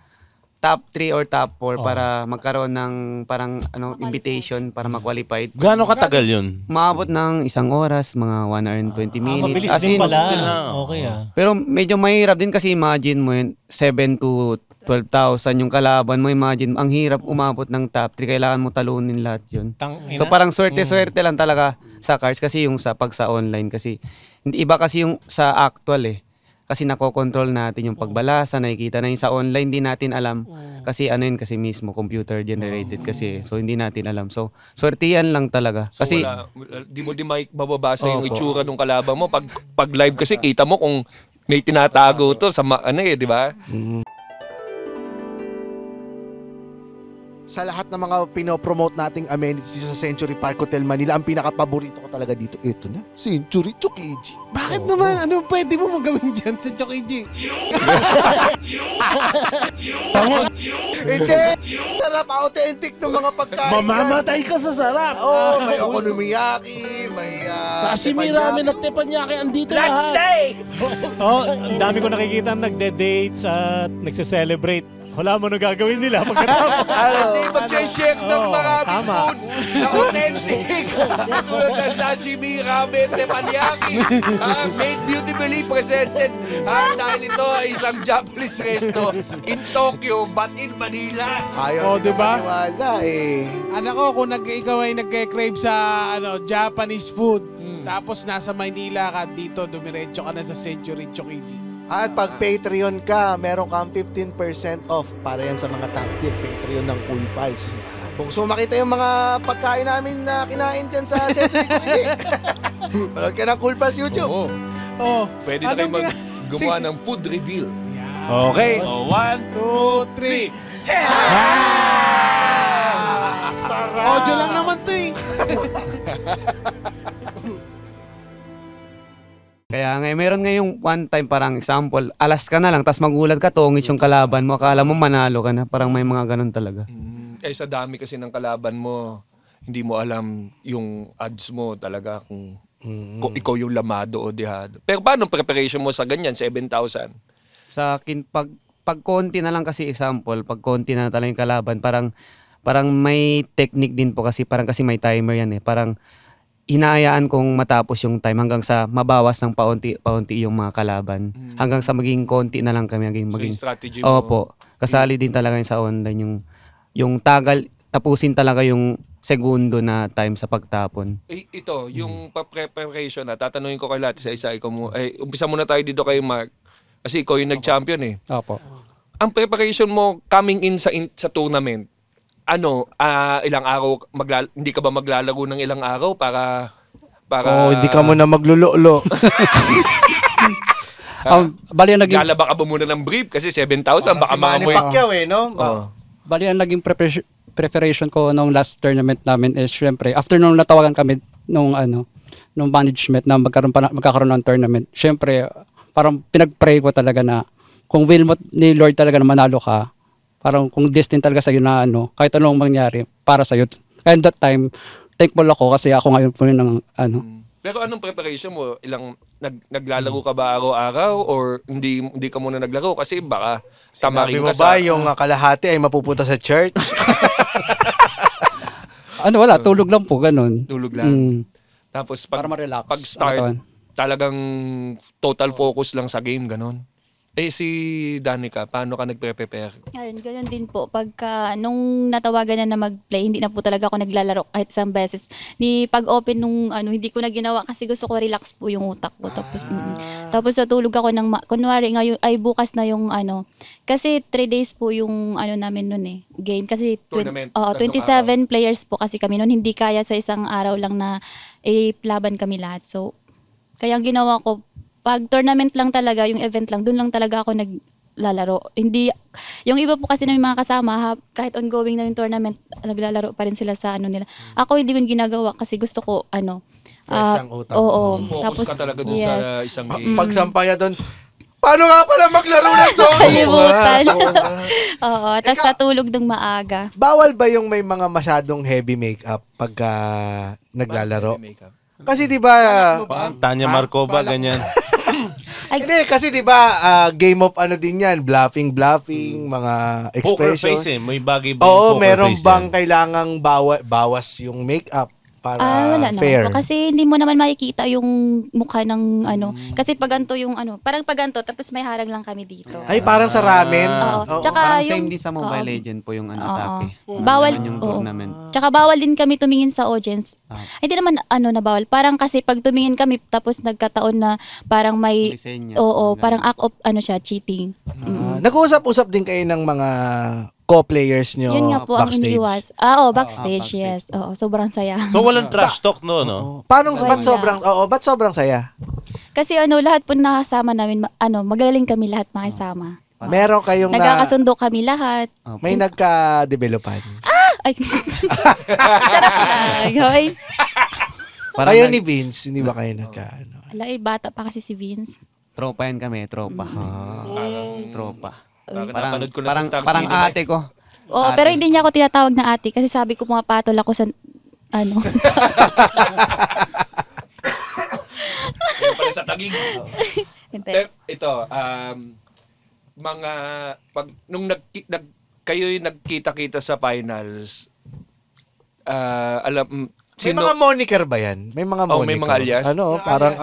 top 3 or top 4 para magkaroon ng parang invitation para ma-qualified. Gaano katagal yun? Umabot ng 1 oras, mga 1 hour and 20 minutes. Mabilis As din in, pala. Okay Pero medyo mahirap din kasi imagine mo yun, 7 to 12,000 yung kalaban mo. Imagine, ang hirap umabot ng top 3. Kailangan mo talunin lahat yun. So parang swerte-swerte lang talaga sa cards kasi yung sa online kasi hindi iba kasi yung sa actual eh. Kasi nakokontrol natin yung pagbalasa, nakikita na yung sa online, hindi natin alam. Kasi kasi mismo computer generated kasi. So hindi natin alam. So swertihan lang talaga. So Kasi di mo mababasa yung itsura ng kalaban mo. Pag live kasi kita mo kung may tinatago to sa di ba? Sa lahat ng mga pinopromote nating amenities sa Century Park Hotel Manila, ang pinaka-paborito ko talaga dito, ito na, Century Chokiji. Bakit naman? Ano pwede mo magawin dyan sa Chokiji? Hindi! Sarap, authentic ng mga pagkain. Mamamatay ka sa sarap. Oo, may okonomiyaki, may... Sashimi, ramen at teppanyaki, andito Last lahat. day! Ang dami ko nakikita nagde-dates at nagse-celebrate. Wala mo na gagawin nila pagkatapos. Hindi mag-share ng maraming tama. food na authentic. Katulad ng sashimi, ramen, teppanyaki. Made beautifully presented. Dahil ito ay isang Japanese resto in Tokyo but in Manila. Ayaw Oh, diba? maniwala eh. Anak ko, kung ikaw ay nagke-crave sa Japanese food, tapos nasa Maynila ka, dito dumiretso ka na sa Century Chokiji. At pag Patreon ka, meron kang 15% off para yan sa mga top tier Patreon ng Cool Pals. Kung gusto mo makita yung mga pagkain namin na kinain dyan sa Century Chokiji, manood ka ng Cool Pals YouTube. Oo. Oh, Pwede na kayo gumawa ng food reveal. Okay, 1, 2, 3. Sarap! Audio lang naman to eh. kaya meron ngayong one time parang example, alas ka na lang, tapos magulat ka, tungis yung kalaban mo, akala mo manalo ka na, parang may mga ganun talaga. Sa dami kasi ng kalaban mo, hindi mo alam yung odds mo talaga kung ikaw yung lamado o dihado. Pero paano preparation mo sa ganyan, 7,000? Sa akin, pag konti na lang kasi example, pag konti na talaga yung kalaban, parang may technique din po kasi, parang kasi may timer yan eh, parang hinahayaan kong matapos yung time hanggang sa mabawas ng paunti yung mga kalaban. Hanggang sa maging konti na lang kami. So maging yung strategy mo? Opo. Kasali din talaga yun sa online. Yung tagal, tapusin talaga yung segundo na time sa pagtapon. Ito, yung preparation na, tatanungin ko kay lahat isa-isa. Umpisa muna tayo dito kay Mark. Kasi ikaw yung nag-champion eh. Opo. Ang preparation mo coming in sa tournament, ilang araw, hindi ka ba maglalaro ng ilang araw para hindi ka muna maglulolo. Bali ang naging Galaba ka ba muna ng brief? Kasi 7,000, baka Si Manny maamoy. Pacquiao eh, no? bali ang naging preparation ko nung last tournament namin is syempre after nung natawagan kami nung management na magkakaroon ng tournament. Syempre parang pinag-pray ko talaga na kung will mo ni Lord talaga na manalo ka, parang kung destined talaga sa'yo na kahit anong mangyari para sa'yo. And that time, thankful ako kasi ako ngayon po ng Pero anong preparation mo? Naglalaro ka ba araw-araw or hindi ka muna naglaro kasi baka tamarin Sabi mo ka ba yung kalahati ay mapupunta sa church? wala, tulog lang po, ganun. Tulog lang. Tapos Para ma-relax pag start, ang katawan. talagang total focus lang sa game, ganun. Si Danica, paano ka nagpe-prepare? Ayun, ganun din po. Pagka nung natawagan na mag-play, hindi na po talaga ako naglalaro kahit isang beses. Pag-open nung hindi ko na ginawa kasi gusto ko relax po yung utak ko. Tapos natulog ako ng kunwari ngayon ay bukas na yung kasi 3 days po yung namin noon eh, game kasi Tournament, 27 players po kasi kami noon, hindi kaya sa isang araw lang na laban kami lahat. So kaya ang ginawa ko Pag tournament lang talaga, yung event lang, doon lang talaga ako naglalaro. Hindi, yung iba po kasi na mga kasama, kahit ongoing na yung tournament, naglalaro pa rin sila sa ano nila. Ako hindi ko ginagawa kasi gusto ko, Fresh ang utak. Oo. Focus Tapos, ka talaga dun sa isang game. Pagsampaya doon, paano nga pala maglaro ng Dota? kalimutan. Oo, tapos natulog ng maaga. Bawal ba yung may mga masyadong heavy makeup pagka naglalaro? Kasi 'di ba Tanya Markova, ganyan. hindi kasi 'di ba game of ano din 'yan, bluffing, mga Poker expression. face May bagay ba Oo, yung poker meron face bang yan? kailangang bawas yung makeup para Wala fair? naman po. Kasi hindi mo naman makikita yung mukha ng Kasi pag ganito yung parang pag ganito, tapos may harang lang kami dito. Ay, parang sa ramen. Oo. Tsaka Parang yung, same din sa Mobile Legend po yung atake. Bawal, Yung oo. tournament. Tsaka bawal din kami tumingin sa audience. Hindi naman na bawal. Parang kasi pag tumingin kami tapos nagkataon na parang may Lisenyas, parang act of cheating. Nag-uusap-usap din kayo ng mga co-players nyo Yun nga po ang backstage. iniiwas. Backstage, yes. Oo, sobrang saya. So walang trash talk, no? Paano Wala. ba't sobrang saya? Kasi lahat po nakasama namin, magaling kami lahat makisama. Meron kayong Nagkakasundo kami lahat. may nagka-developan. Ay, charot lang. Hoy. Parang Kayo ni Vince, hindi ba kayo Alay, bata pa kasi si Vince. tropa yan kami, tropa. Tropa. Napanood ko na sa Star Parang Cinema. ate ko. Oo, pero hindi niya ako tinatawag na ate kasi sabi ko pumapatol ako sa Yun pala sa tagig. Hindi. Ito, mga nung kayo'y nagkita-kita sa finals, May mga moniker ba yan? May mga moniker. may mga alias. Parang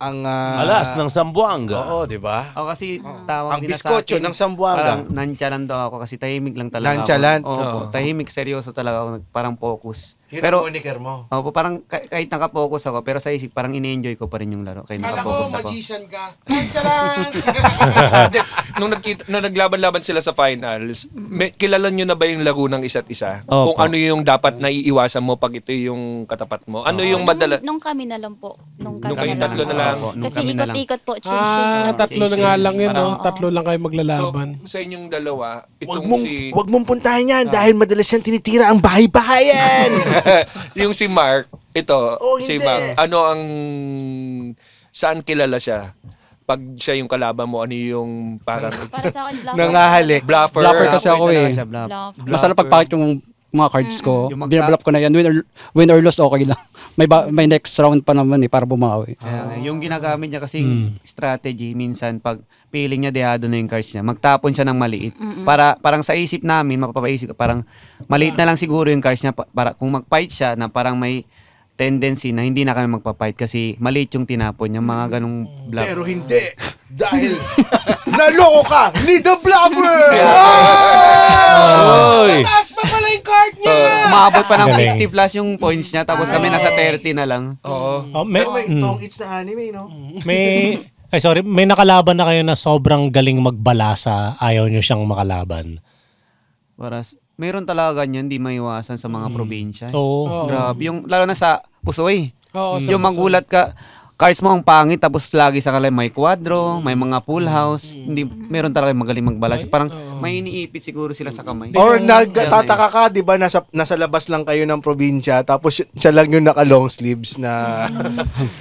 Alas ng Sambuanga. Oo, di ba? Ako kasi tawag Ang nila biskotso sa akin, ng Sambuanga. Parang nonchalant daw ako kasi tahimik lang talaga Nonchalant? ako. Opo, tahimik, seryoso talaga ako. Parang focus. Yun Pero, ang moniker mo. opo, parang kahit naka-focus ako, pero sa isip, parang ini-enjoy ko pa rin yung laro. Kahit Kala ko, naka-focus ako. magician ka. Tcharan! Nung naglaban-laban sila sa finals, kilala nyo na ba yung laro ng isa't isa? Opo. Kung ano yung dapat naiiwasan mo pag ito yung katapat mo? Ano yung madala? Nung kami na lang po. Nung Nung kami kayo na tatlo na lang. Opo, nung Kasi kami na lang. ikot-ikot po. Tatlo na nga lang yun, no? Parang- Tatlo lang kayo So, maglalaban. sa inyong dalawa, Wag itong wag mong puntahan yan dahil madalas yan tinitira ang bahay-bahayan. yung si Mark, ito, Oh, si hindi. Mark, saan kilala siya? Pag siya yung kalaban mo, ano yung parang Para sa akin, bluffer. Nangahalik. bluffer? Bluffer kasi ako talaga eh. siya, bluff. Bluffer. Masarap pagpakit yung mga cards ko. Yung Binablap ko na yan. Win or lose, okay lang. May next round pa naman para bumawi. Kaya nga, yung ginagamit niya kasing strategy, minsan pag feeling niya dehado na yung cards niya, magtapon siya ng maliit. Parang sa isip namin, mapapaisip, parang maliit na lang siguro yung cards niya. Para kung mag-fight siya, na parang may tendency na hindi na kami magpa-fight kasi maliit yung tinapon niya, mga ganong bluff. Pero hindi. Dahil naloko ka ni The Bluffer! Oy! Taas pa pala yung card niya! Umabot pa ng Galing. 50 plus yung points niya, tapos kami nasa 30 na lang. Oo. Pero may tong it's na anime, no? may nakalaban na kayo na sobrang galing magbalasa, ayaw nyo siyang makalaban. Meron talaga ganyan, di maiwasan sa mga probinsya. Oo. Grabe. Yung, lalo na sa Pusoy. Oo, Yung magulat ka, cards mo ang pangit, tapos lagi sa kalay may kwadro, may mga full house. Hindi, meron talaga magaling magbalas. Parang may iniipit siguro sila sa kamay. Or nagtataka ka, di ba, nasa labas lang kayo ng probinsya, tapos siya lang yung naka-long sleeves na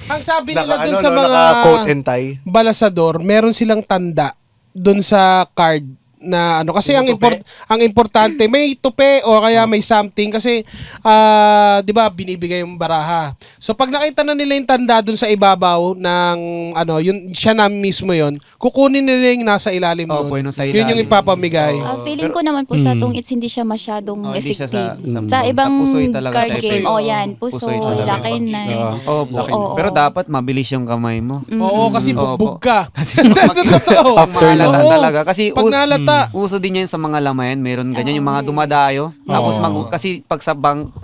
Ang sabi nila dun naka, sa mga naka-coat and tie. balasador, meron silang tanda dun sa card na kasi Yung tupe? ang importante may tupe o kaya may something kasi 'di ba binibigay yung baraha. So pag nakita na nila yung tanda dun sa ibabaw ng yun siya na mismo yun, kukunin nila yung nasa ilalim Opo, nun. yun sa Yun yung ilalim. ipapamigay. Feeling ko naman po sa Tungits hindi siya masyadong Hindi siya effective. sa Sa ibang Pusoy talaga card siya game, effective. yan. Pusoy, Pusoy talaga. Lakin na. Opo. Oo. Pero dapat mabilis yung kamay mo. Oo, kasi bugbog ka. Kasi totoo. After na Malata Oo. talaga. Kasi Pag nalata, uso din yan sa mga lamayan, meron ganyan yung mga dumadayo. Tapos kasi pag sa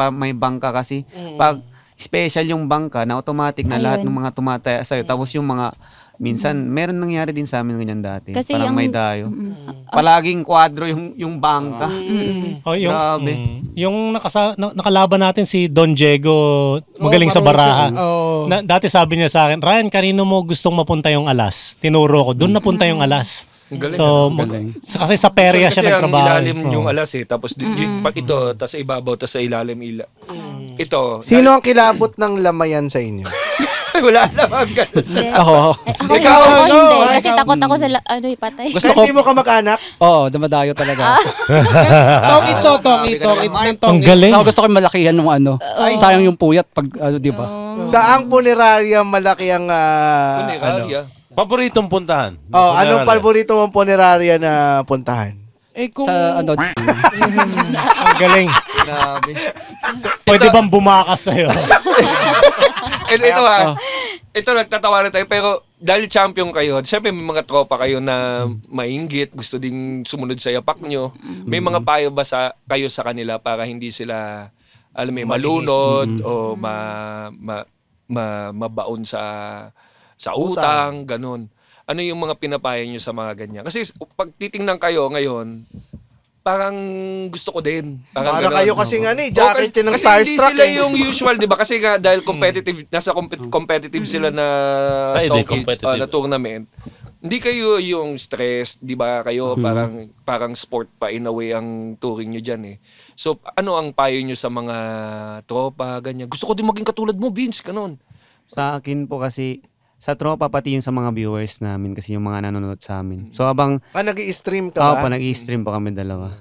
may bangka kasi, pag special yung bangka na automatic na lahat Ayun. ng mga tumataya sa'yo. Tapos yung mga Minsan, meron nangyari din sa amin ganyan dati. Kasi Parang ang- may dayo. Palaging kwadro yung bangka. Oh, yung, Grabe. yung nakalaban natin si Don Diego, magaling sa baraha. Oo. Dati sabi niya sa akin, Ryan, kanino mo gustong mapunta yung alas? Tinuro ko, doon napunta yung alas. Ang galing, So, kasi sa perya siya kasi ang nagtrabaho. ilalim Oo. yung alas eh. Tapos ito, tapos sa ibabaw, tapos sa ilalim Ito. Sino ang kilabot ng lamayan sa inyo? Wala naman ganun. Ako. Ikaw, ako ikaw, hindi. Kasi ikaw. takot ako sa, patay. Gusto ko, Hindi mo ka mag-anak? oo, dumadayo talaga. Tongit ng Ang tongit. galing. Ako gusto ko yung malakihan ng sayang yung puyat pag, di ba? Saang punerarya malaki ang... Punerarya. Paboritong puntahan? anong paborito mong punerarya na puntahan? Kung... Sa Ang galing. Grabe. Pwede bang bumakas sa'yo? Ito ito nagtatawa na tayo pero dahil champion kayo, siyempre may mga tropa kayo na mainggit, gusto ding sumunod sa yapak nyo. May mga payo ba kayo sa kanila para hindi sila alam mo, malunod o mabaon sa utang, ganun. Ano yung mga pinapayo nyo sa mga ganyan? Kasi pag titingnan kayo ngayon, parang gusto ko din. Para ganun. kayo kasi jacket ng Kasi starstruck hindi sila yung usual, di ba? Kasi nga dahil competitive, nasa competitive sila na Side Tongkits, competitive. na tournament. Hindi kayo yung stress, di ba? Kayo parang sport pa in a way ang touring nyo dyan eh. So ano ang payo nyo sa mga tropa, ganyan? Gusto ko din maging katulad mo, Vince, ganun. Sa akin po kasi, sa tropa pati yung sa mga viewers namin kasi yung mga nanonood sa amin. So habang nag-i-stream ka ba? po, nag-i-stream po kami dalawa.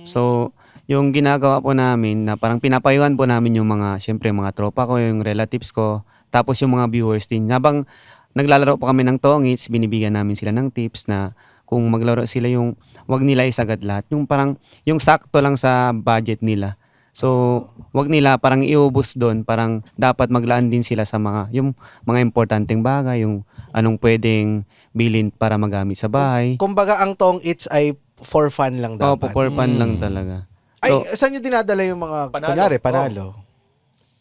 So, yung ginagawa po namin na parang pinapayuhan po namin yung mga, syempre mga tropa ko, yung relatives ko, tapos yung mga viewers din. Habang naglalaro po kami ng tongits, binibigyan namin sila ng tips na kung maglaro sila yung wag nila isagad lahat. Yung parang, yung sakto lang sa budget nila. So, wag nila parang iubos doon, parang dapat maglaan din sila sa yung mga importanteng bagay, yung anong pwedeng bilhin para magamit sa bahay. Kumbaga ang tong-its ay for fun lang dapat. Opo, for fun lang talaga. Ay, So, saan nyo dinadala yung mga, Panalo. kunyari, panalo?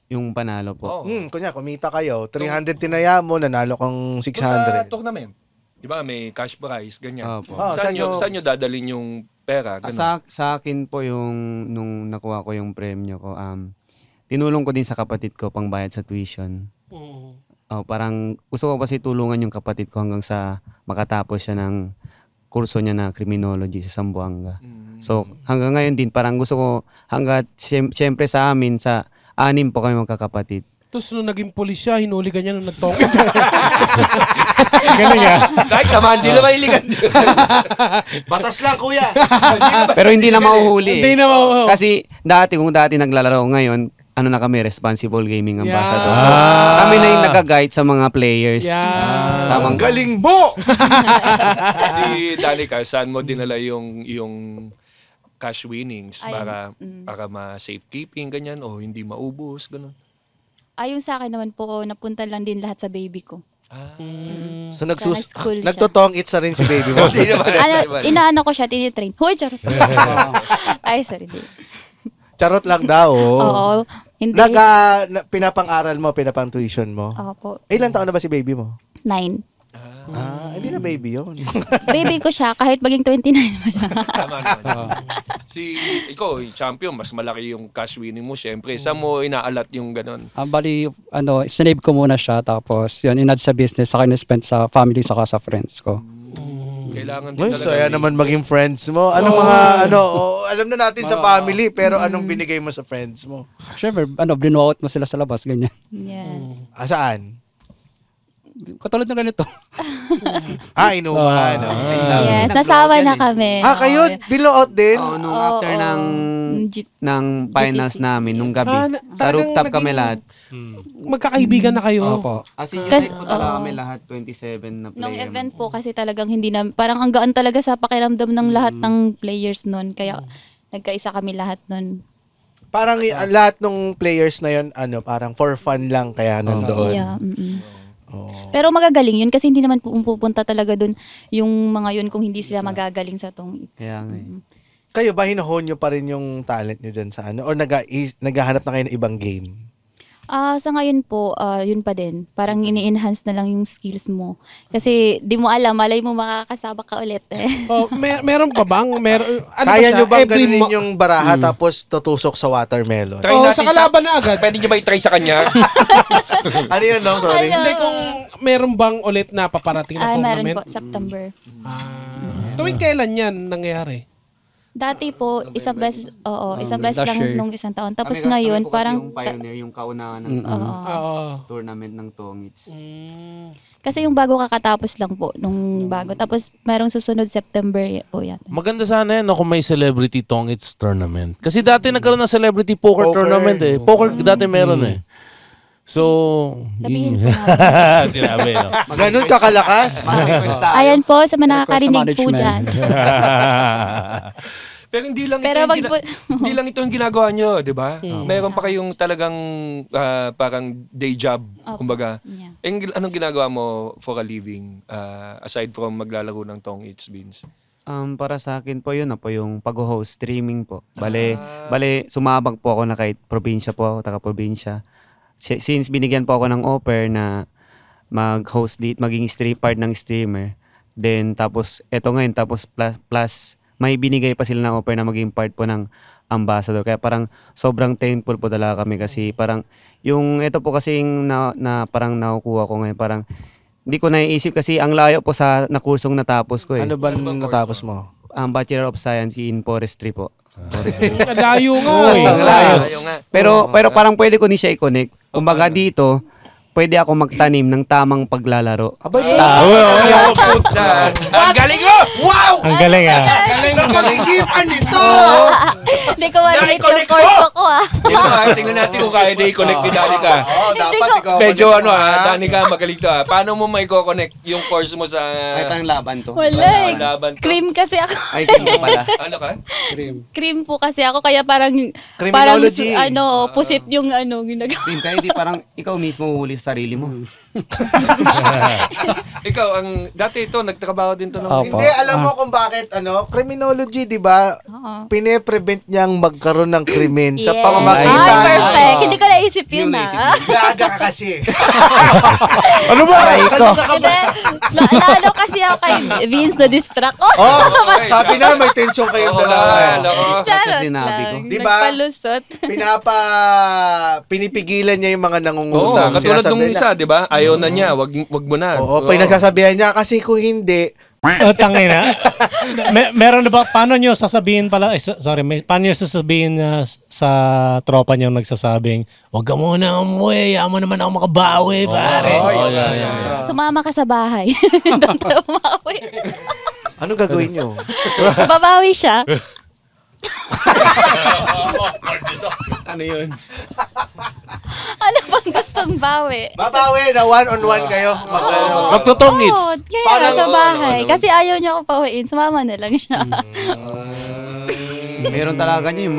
yung panalo po. Kunyari, kumita kayo, 300 tinaya mo, nanalo kang Sa 600. tournament, di ba may cash prize, ganyan. Opo. Saan nyo dadalhin yung pera? Ganun. Sa akin po yung nung nakuha ko yung premyo ko, tinulong ko din sa kapatid ko pang bayad sa tuition. Parang gusto ko kasi tulungan yung kapatid ko hanggang sa makatapos siya ng kurso niya na criminology sa Zamboanga. So hanggang ngayon din parang gusto ko hanggat siyempre sa amin sa 6 po kami magkakapatid. Tapos nung naging pulis siya, hinuli ka niya nung nagtongit. Galing ah. Kahit naman, di na mailigan. Batas lang, kuya! Pero hindi na mahuhuli. Hindi na mahuhuli. Kasi kung dati naglalaro ngayon, ano na kami, responsible gaming ambassador. Yeah. So, kami na yung nag-guide sa mga players. Yeah. Ang galing mo! Si Danica, saan mo dinala yung cash winnings Ay, para ma-safekeeping, ganyan, o hindi maubos, ganun? Yung sa akin naman po, napunta lang din lahat sa baby ko. So Sa school siya. nagtotong-its na rin si baby mo. Inaano ko siya, tinitrain. Hoy, charot. Ay, sorry. Di. Charot lang daw. Oo. Hindi. Pinapang-aral mo, pinapang-tuition mo. Opo. Ilan taon na ba si baby mo? 9. Hindi na baby yun. Baby ko siya, kahit maging 29 pa lang. Tama naman. Ikaw, champion, mas malaki yung cash winning mo, syempre. Saan mo inaalat yung ganun? Bali, sinave ko muna siya, tapos yun, inad sa business, saka in-spend sa family, saka sa friends ko. Kailangan din Uy, talaga. saya naman maging friends mo. Anong alam na natin sa family, pero anong binigay mo sa friends mo? Siyempre, blinuout mo sila sa labas, ganyan. Yes. Saan? Katulad na ganito. Inuman. Yes, nasawa na kami. Kayo, below out din? Nung after ng finals GTC. namin, nung gabi, sa talagang rooftop kami naging- lahat. Magkakaibigan na kayo. Opo. As in, Kasi- unite po talaga kami lahat, 27 na player. Nung event po kasi talagang hindi na, parang ang gaan talaga sa pakiramdam ng lahat ng players nun. Kaya nagkaisa kami lahat nun. Parang lahat ng players na yun, parang for fun lang kaya nandoon. Yeah. Pero magagaling yun kasi hindi naman pupunta talaga dun yung mga yun kung hindi sila magagaling sa tong its. Kaya nga Kayo ba, hinahon nyo pa rin yung talent nyo dyan sa O naghahanap na kayo ng ibang game? Sa ngayon po, yun pa din. Parang ini-enhance na lang yung skills mo. Kasi di mo alam, malay mo makakasabak ka ulit eh. Meron pa bang? Ano Kaya ba nyo siya? bang Every ganunin yung baraha tapos tutusok sa watermelon? Try Oo, natin sa kalaban na agad. Pwede nyo ba i-try sa kanya? Ano yun, no? Sorry. Ano? Hindi, kung meron bang ulit na paparating na Meron tournament? po, September. Tuwing kailan yan nangyayari? Dati po, isang beses last lang year. nung isang taon. Tapos Kami ngayon, po kasi parang, yung pioneer, yung kaunahan ng Oo. tournament ng Tongits. kasi yung bago kakatapos lang po, nung bago. Tapos merong susunod September po yata. Maganda sana yan no, kung may celebrity Tongits tournament. Kasi dati nagkaroon ng celebrity poker tournament eh. Poker dati meron eh. So, Sabihin ko sinabi, no? Ganun ka kalakas? Ayan po, sa mga nakakarinig po management. dyan. Pero hindi lang Pero ito wag yung po- hindi lang ito yung ginagawa nyo, 'di ba? Meron pa kayong talagang parang day job, kumbaga. Yeah. Anong ginagawa mo for a living aside from maglalaro ng Tongits, Beans? Para sa akin po yun na po yung pag-host streaming po. Bale sumabak po ako na kahit probinsya po ako, taga-probinsya. Since binigyan po ako ng offer na mag-host maging part ng streamer. Then tapos eto ngayon tapos plus may binigay pa sila ng offer na maging part po ng ambassador. Kaya parang sobrang thankful po talaga kami kasi parang yung ito po kasi na parang nakukuha ko ngayon parang hindi ko naiisip kasi ang layo po sa nakursong natapos ko eh. Ano ba natapos mo? Ang Bachelor of Science in Forestry po. Ang layo nga. Ayaw nga. Pero parang pwede ko ni siya i-connect. Kumbaga dito, pwede ako magtanim ng tamang paglalaro. Abay, Ang galing mo! wow! Ang galing ah. Galing na pag-isipan nito! Hindi ko malate yung Na-connect mo! kurso ko Tingnan natin kung kaya na i-connect ni Danica. Oo, dapat ikaw. Medyo Danica, magaling to Paano mo may connect yung course mo sa Ay, pang laban to. Wala eh. laban to? Cream kasi ako. Ay, tingnan pala. Ano ka? Cream po kasi ako kaya parang Criminology. pusit yung ginagawa. Tim, kaya di parang ikaw mismo huli sa sarili mo. Ikaw, dati ito, nagtrabaho din to ng Opo. Hindi, alam mo kung bakit, criminology, di ba? Oo. Pine-prevent niyang magkaroon ng krimen sa Yes. pamamagitan. Ay, perfect. Hindi ko naisip yun Gaga ka kasi. Ano ba? Hindi. Lalo kasi ako kay Vince na distract ko. Sabi na, may tension kayong dalawa. Charot sinabi ko. lang. Diba? Nagpalusot. Pinipigilan niya yung mga Oo, nangungutang. katulad Sinasabi nung niya, isa, di ba? Ayaw na niya, wag mo na. Oo, pinagsasabihan niya kasi kung hindi, Tangin na. Meron na ba, paano nyo sasabihin pala, paano nyo sasabihin sa tropa nyo nagsasabing, wag ka muna umuwi, yaman naman ako makabawi, pare. Sumama ka sa bahay. Doon tayo umawi. anong gagawin niyo? Babawi siya. Ano yun? Ano bang gustong bawi? Babawi na one-on-one kayo. Magtutongits. Oo, kaya Parang- sa bahay. Kasi ayaw niya ako pauwiin. Sumama na lang siya. Meron talaga niya yung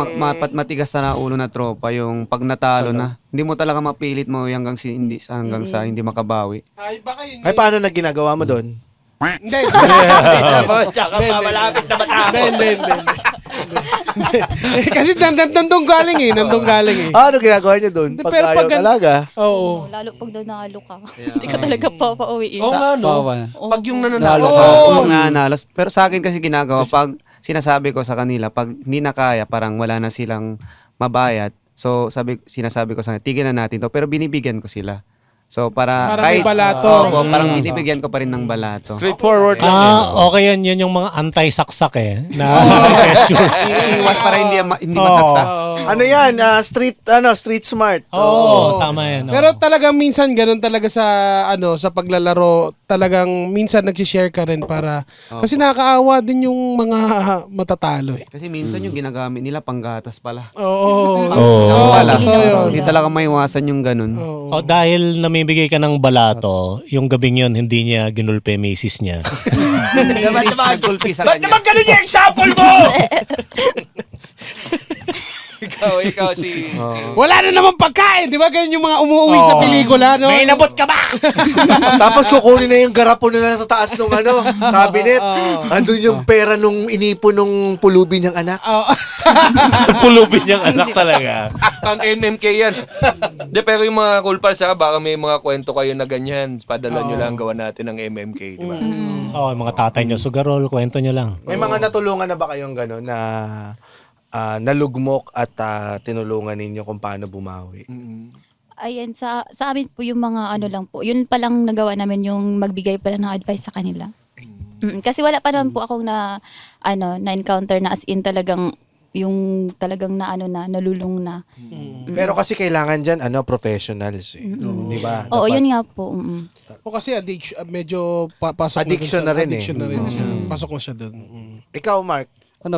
matigas na ulo na tropa, yung pag natalo na. Hindi mo talaga mapilit mo hanggang sa hindi makabawi. Ay, baka yun. Ay, paano na ginagawa mo doon? Hindi. Malapit na bata. Hindi. Kasi nandun galing eh. Ano ginagawa niyo doon? Hindi, Pag pero ayaw pag- talaga? Oo. Lalo pag daw nalo ka. Hindi ka talaga papauwiin. Oo nga, no? Bawal. Pag yung nananalo. Oo nga, nalas. Pero sa akin kasi ginagawa, pag sinasabi ko sa kanila, pag hindi na kaya, parang wala na silang mabayad. So, sinasabi ko sa kanila, tigil na natin to. Pero binibigyan ko sila. So, para May balato. Opo, parang binibigyan ko pa rin ng balato. Straightforward lang. Okay yan yung mga anti-saksak na measures. Iwas para hindi masaksak. Ano yan? Street smart. Oo, tama yan. Pero talagang minsan ganun talaga sa paglalaro, talagang minsan nagsi-share ka rin para kasi nakakaawa din yung mga matatalo eh. Kasi minsan yung ginagamit nila panggatas pala. Oo. Wala. totoo yun. Hindi talaga maiwasan yung ganun. O dahil namimigay ka ng balato, yung gabing yun, hindi niya ginulpe misis niya. Nagkulpi sa Ba't kanya. naman ganun yung example mo? ikaw si... Wala na naman pagkain, di ba? Ganyan yung mga umuwi sa pelikula, no? May inabot ka ba? Tapos kukunin na yung garapon na sa taas ng cabinet. Andun yung pera nung inipon nung pulubi niyang anak. Pulubin niyang anak talaga. Ang MMK yan. De, pero yung mga cool pals, baka may mga kwento kayo na ganyan. Padala nyo lang, gawa natin ng MMK, di ba? Oo, yung mga tatay nyo, sugarol, kwento nyo lang. May mga natulungan na ba kayong gano'n na nalugmok at tinulungan ninyo kung paano bumawi? Ayan, sa amin po yung mga ano lang po. Yun pa lang nagawa namin yung magbigay pa lang ng advice sa kanila. Kasi wala pa naman po akong na-encounter na as in talagang yung talagang nalulung na. Pero kasi kailangan dyan, professionals eh. Di ba? Oo, yun nga po. O kasi medyo pasok Addiction na rin eh. Addiction na rin siya. Pasok na siya doon. Ikaw, Mark.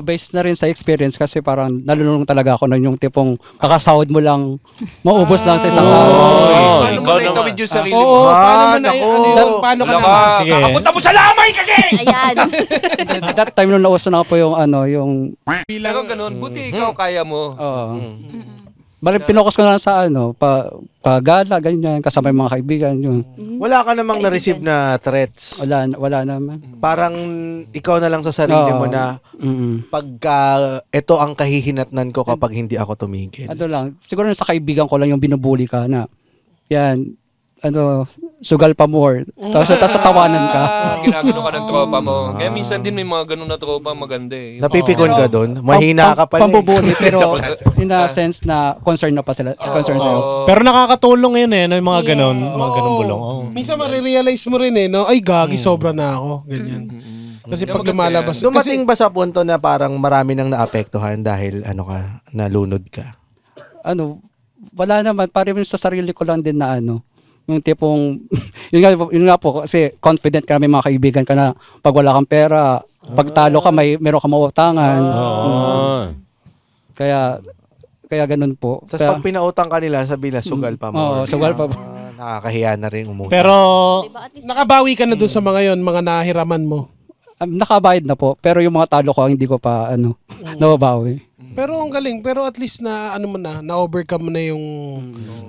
Based na rin sa experience kasi parang nalulung talaga ako nun yung tipong kakasahod mo lang, maubos lang sa isang araw. Paano mo naitawid yung sarili mo? Oo, paano ka na? Sige. Kakapunta mo sa lamay kasi! Ayan. That time nung nauso na po yung Pero ganun, buti ikaw kaya mo. Bali, pinokus ko na lang sa pagala, ganyan, kasama yung mga kaibigan, yun. Wala ka namang na-receive na threats. Wala naman. Parang ikaw na lang sa sarili mo na pagka ito ang kahihinatnan ko kapag hindi ako tumigil. Ano lang, siguro sa kaibigan ko lang yung binubuli ka na, yan, sugal pa more. Tapos tatawanan ka. Ginagano ka ng tropa mo. Kaya minsan din may mga ganun na tropa maganda eh. Napipikon ka doon? Mahina ka pala. Pambubuli, pero in a sense na concern na pa sila. Concern sa'yo. Pero nakakatulong yun yung mga ganun, mga ganun bulong. Minsan marirealize mo rin ay gagi, sobra na ako. Ganyan. Kasi pag lumalabas. Dumating ba sa punto na parang marami nang naapektuhan dahil nalunod ka? Wala naman. Parang sa sarili ko lang din na yung tipong, yun nga po, kasi confident ka, may mga kaibigan ka na pag wala kang pera, pag talo ka, meron ka mautangan. Kaya ganun po. Tapos pag pinautang ka nila, sabi na sugal pa mo. Sugal pa. Nakakahiya na rin umutang. Pero, nakabawi ka na dun sa mga yon, mga nahiraman mo. Nakabayad na po, pero yung mga talo ko, hindi ko pa, nababawi. Pero ang galing, pero at least na-overcome mo na yung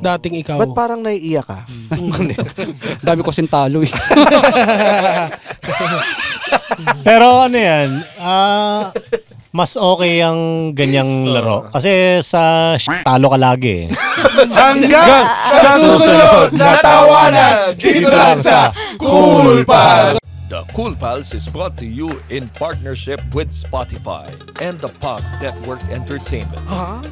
dating ikaw. Ba't parang naiiyak ka? Dami ko sintalo eh. pero mas okay ang ganyang laro. Kasi sa talo ka lagi eh. Hanggang sa susunod na tawanan, dito lang sa Cool Pals. The Cool Pals is brought to you in partnership with Spotify and the Pop Network Entertainment. Ha?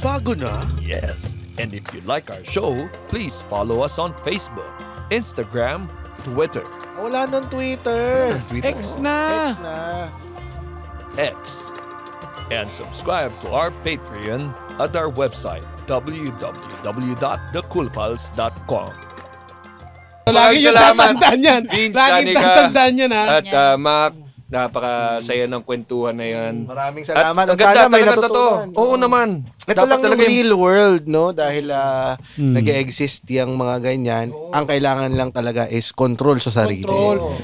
Bago na? Yes. And if you like our show, please follow us on Facebook, Instagram, Twitter. Wala nang Twitter. X na. X. And subscribe to our Patreon at our website, www.thecoolpals.com. Lagi yung tatandaan yan. Vince, Lagi Danica, tatandaan yan ha. At Mac, napakasaya ng kwentuhan na yan. Maraming salamat. At At sana may talaga natutunan. Oo naman. Ito lang yung real world, no? Dahil nag-exist yung mga ganyan. Ang kailangan lang talaga is control sa sarili.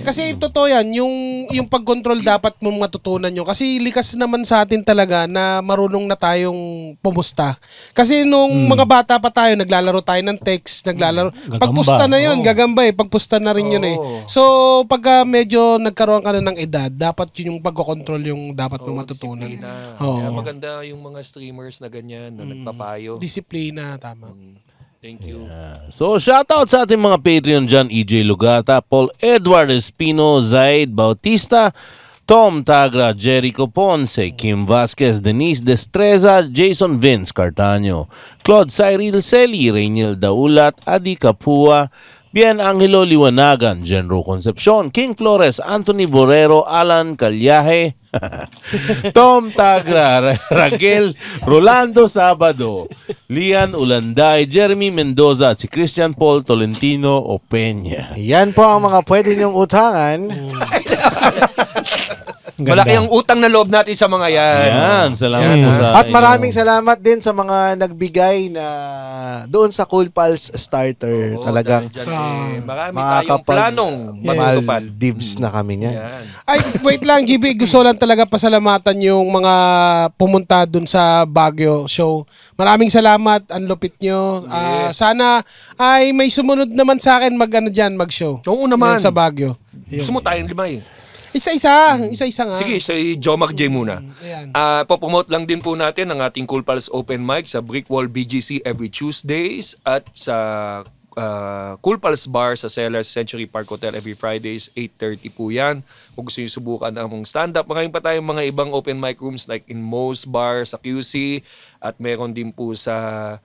Kasi totoo yan, yung pag-control dapat mong matutunan nyo. Kasi likas naman sa atin talaga na marunong na tayong pumusta. Kasi nung mga bata pa tayo, naglalaro tayo ng text, pagpusta na yun, gagamba eh. Pagpusta na rin yun eh. So, pagka medyo nagkaroon ka na ng edad, dapat yun yung pag-control yung dapat mong matutunan. Kaya maganda yung mga streamers na ganyan, na nagpapayo. Disiplina, tama. Thank you. So, shoutout sa ating mga Patreon dyan, EJ Lugata, Paul Edward Espino, Zaid Bautista, Tom Tagra, Jericho Ponce, Kim Vasquez, Denise Destreza, Jason Vince Cartaño, Claude Cyril Celi, Rainiel Daulat, Adi Kapua, Bien Angelo Liwanagan, Genro Concepcion, King Flores, Anthony Borrero, Alan Calyaje, Tom Tagra, Raquel, Rolando Sabado, Lian Ulanday, Jeremy Mendoza at si Christian Paul Tolentino Opeña. Yan po ang mga pwede niyong utangan. Ganda. Malaki ang utang na loob natin sa mga yan. Yan, salamat po sa At maraming salamat din sa mga nagbigay na doon sa Cool Pals Starter. Oo, Talagang dahil dyan, marami tayong planong matutupad. Maldives na kami niyan. Yan. Ay, wait lang, GB. Gusto lang talaga pasalamatan yung mga pumunta dun sa Baguio show. Maraming salamat. Ang lupit nyo. Sana ay may sumunod naman sa akin mag-show. Oo naman. Yan sa Baguio. Gusto mo tayong 5 eh. Isa-isa nga. Sige, si Jomac J muna. Ayan. Popromote lang din po natin ang ating Cool Pals Open Mic sa Brickwall BGC every Tuesdays at sa Cool Pals Bar sa Sellers Century Park Hotel every Fridays, 8:30 po yan. Kung gusto nyo subukan ang stand-up, marami pa tayong mga ibang open mic rooms like in Moe's Bar sa QC at meron din po sa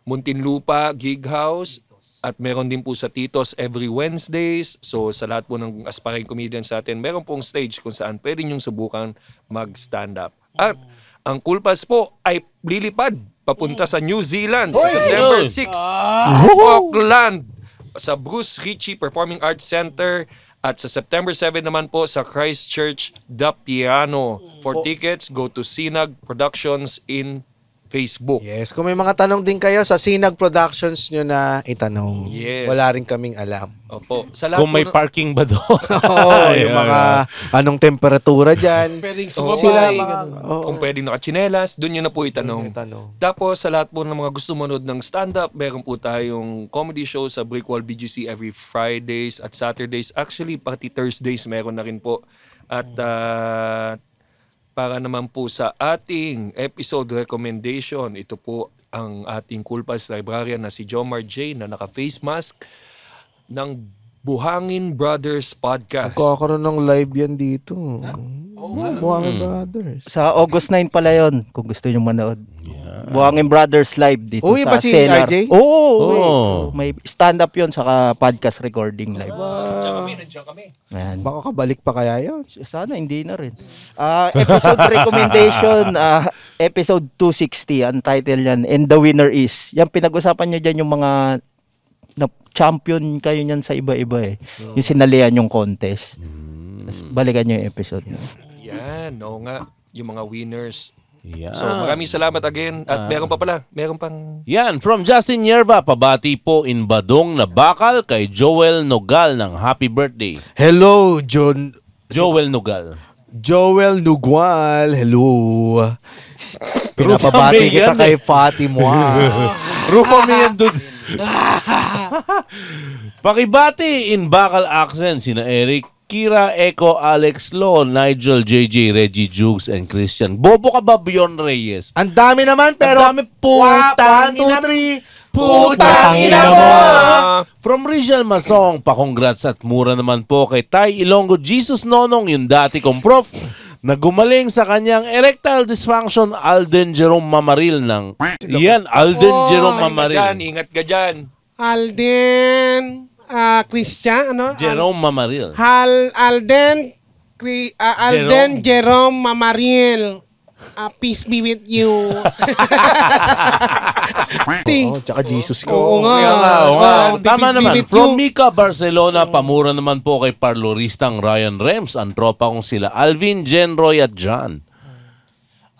Muntinlupa Gig House. At meron din po sa Titos every Wednesdays. So sa lahat po ng aspiring comedians natin, meron pong stage kung saan pwede nyong subukan mag-stand up. At ang Cool Pals po ay lilipad papunta sa New Zealand sa September 6. Auckland sa Bruce Ritchie Performing Arts Center. At sa September 7 naman po sa Christchurch Dapiano. For tickets, go to Sinag Productions in Facebook. Yes, kung may mga tanong din kayo sa Sinag Productions nyo na itanong. Yes. Wala rin kaming alam. Opo. Sa lahat Kung may po parking ba doon? Oo, yung mga anong temperatura dyan. Pwedeng Oo. sumabay. kung pwedeng nakachinelas, doon nyo na po itanong. Tanong. Tapos sa lahat po ng mga gusto manood ng stand-up, meron po tayong comedy show sa Brickwall BGC every Fridays at Saturdays. Actually, pati Thursdays meron na rin po. At para naman po sa ating episode recommendation, ito po ang ating Cool Pals librarian na si Jomar J na naka-face mask ng Buhangin Brothers Podcast. Magkakaroon ng live yan dito. Buhangin Brothers. Sa August 9 pala yon kung gusto nyo manood. Buhangin Brothers live dito Uy, sa ba si Cellar. RJ? Oo. May stand-up yon saka podcast recording live. Nandiyan kami. Ayan. Baka kabalik pa kaya yun. Sana hindi na rin. Episode recommendation, episode 260, ang title yan, and the winner is. Yan, pinag-usapan nyo dyan yung mga na champion kayo niyan sa iba-iba eh. Yung sinalian yung contest. Tapos balikan nyo yung episode. Yan, oo nga. Yung mga winners. Yan. So maraming salamat again. At meron pa pala. Meron pang... Yan, from Justin Yerva, pabati po in Badong na bakal kay Joel Nogal ng happy birthday. Hello, Joel Nogal. Joel Nugual. Hello. Pinapabati kita kay Fatima. Rupa mo yan, dude. Pakibati in bakal accent sina Eric, Kira, Echo, Alex Lo, Nigel, JJ, Reggie, Jukes, and Christian. Bobo ka ba, Bion Reyes? Ang dami naman, pero... Ang dami, putang 1, 2, 3... Putang ina mo! From Rizal Masong, pa-congrats at mura naman po kay Tay Ilonggo Jesus Nonong, yung dati kong prof, na gumaling sa kanyang erectile dysfunction, Alden Jerome Mamaril ng... Yan, Alden Jerome Mamaril. Ingat ka dyan. Alden, Christian, ano? Jerome Mamaril. Alden Jerome Mamaril. Peace be with you. Oh, tsaka Jesus ko. Oo nga. Oo nga. Peace Tama be naman. with From you. Mika, Barcelona, pamura naman po kay parloristang Ryan Rems, ang tropa kong sila Alvin, Jenroy at John.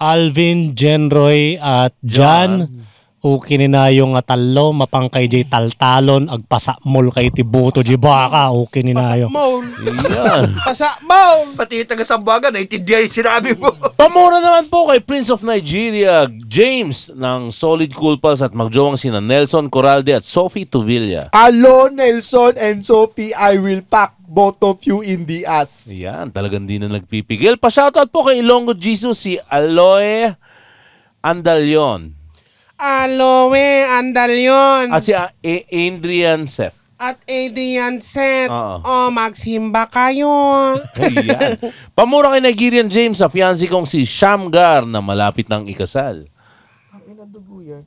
Alvin, Jenroy at John. Ukini na yung talo, mapangkay jay taltalon, agpasamol kay tibuto di baka, ukini na yung. Yan. Pasakmaul. Pati yung taga-Sambuaga, naintindihan yung sinabi mo. Pamura naman po kay Prince of Nigeria, James ng Solid Cool Pals at magjowang sina Nelson Coralde at Sophie Tuvilla. Hello, Nelson and Sophie. I will pack both of you in the ass. Yan, talagang di na nagpipigil. Pa-shoutout po kay Ilonggo Jesus, si Aloe Andalion. Aloe Andalion. At si Adrian Sef. At Adrian Set. Oo. Magsimba kayo. Yan. Pamura kay Nigerian James sa fiancé kong si Shamgar na malapit ng ikasal.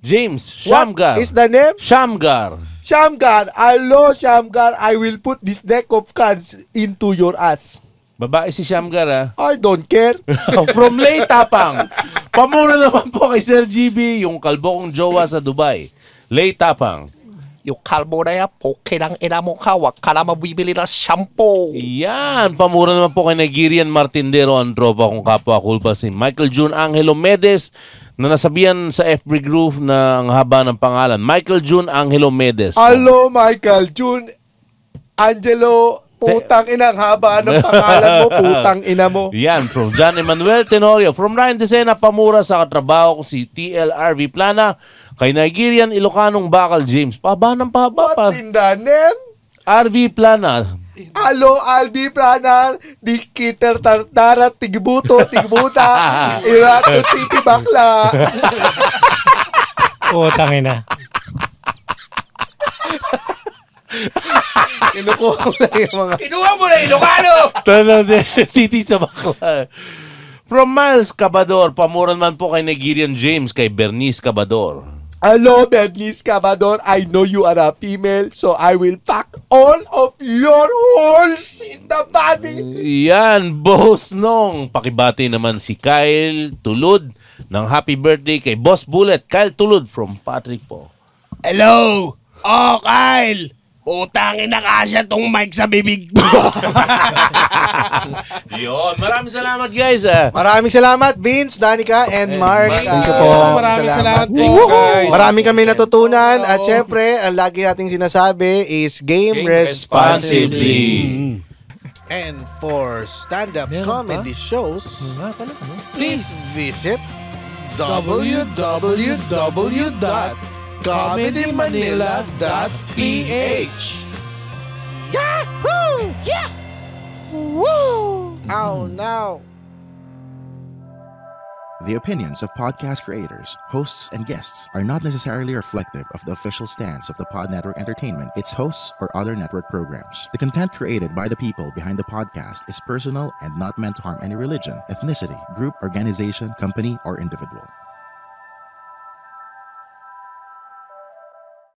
James Shamgar. What is the name? Shamgar. Shamgar. Hello, Shamgar. I will put this deck of cards into your ass. Babae si Shamgar, ha? I don't care. From Lay Tapang. Pamura naman po kay Sir GB, yung kalbo kong jowa sa Dubai. Lay Tapang. Yung kalbo na yan, poke ng ina mo ka, wag ka na mabibili ng shampoo. Yan, pamura naman po kay Nigerian Martindero ang tropa kong kapwa kulpa si Michael June Angelo Medes na nasabihan sa FB group na ang haba ng pangalan. Michael June Angelo Medes. Hello, Michael June Angelo. Putang ina, ang haba ng pangalan mo, putang ina mo. Yan, from John Emmanuel Tenorio. From Ryan Desena, pamura sa katrabaho ko si TLRV Plana. Kay Nigerian Ilocanong Bakal James. Pahaba ng pahaba. What in the name? RV Plana. Hello, Albi Planar, di kiter tartara, tigbuto, tigbuta, irato, titi bakla. Putang ina. Kinukuha mo lang yung mga... Kinuha mo na Ilocano! Titi sa bakla. From Miles Cabador, pamuran man po kay Nigerian James, kay Bernice Cabador. Hello, Bernice Cabador. I know you are a female, so I will pack all of your holes in the body. Yan, Boss Nong. Pakibati naman si Kyle Tulud ng happy birthday kay Boss Bullet. Kyle Tulud from Patrick po. Hello! Oh, Kyle! Utangin na kasya tong mic sa bibig mo. Yun, maraming salamat guys. Maraming salamat, Vince, Danica, and Mark. Thank you po. Maraming salamat po. Maraming kami natutunan. At syempre, ang lagi nating sinasabi is game responsibly. And for stand-up comedy shows, please visit www.comedymanila.ph. Yahoo! Yeah! Woo! Oh, no. The opinions of podcast creators, hosts, and guests are not necessarily reflective of the official stance of the Pod Network Entertainment, its hosts, or other network programs. The content created by the people behind the podcast is personal and not meant to harm any religion, ethnicity, group, organization, company, or individual.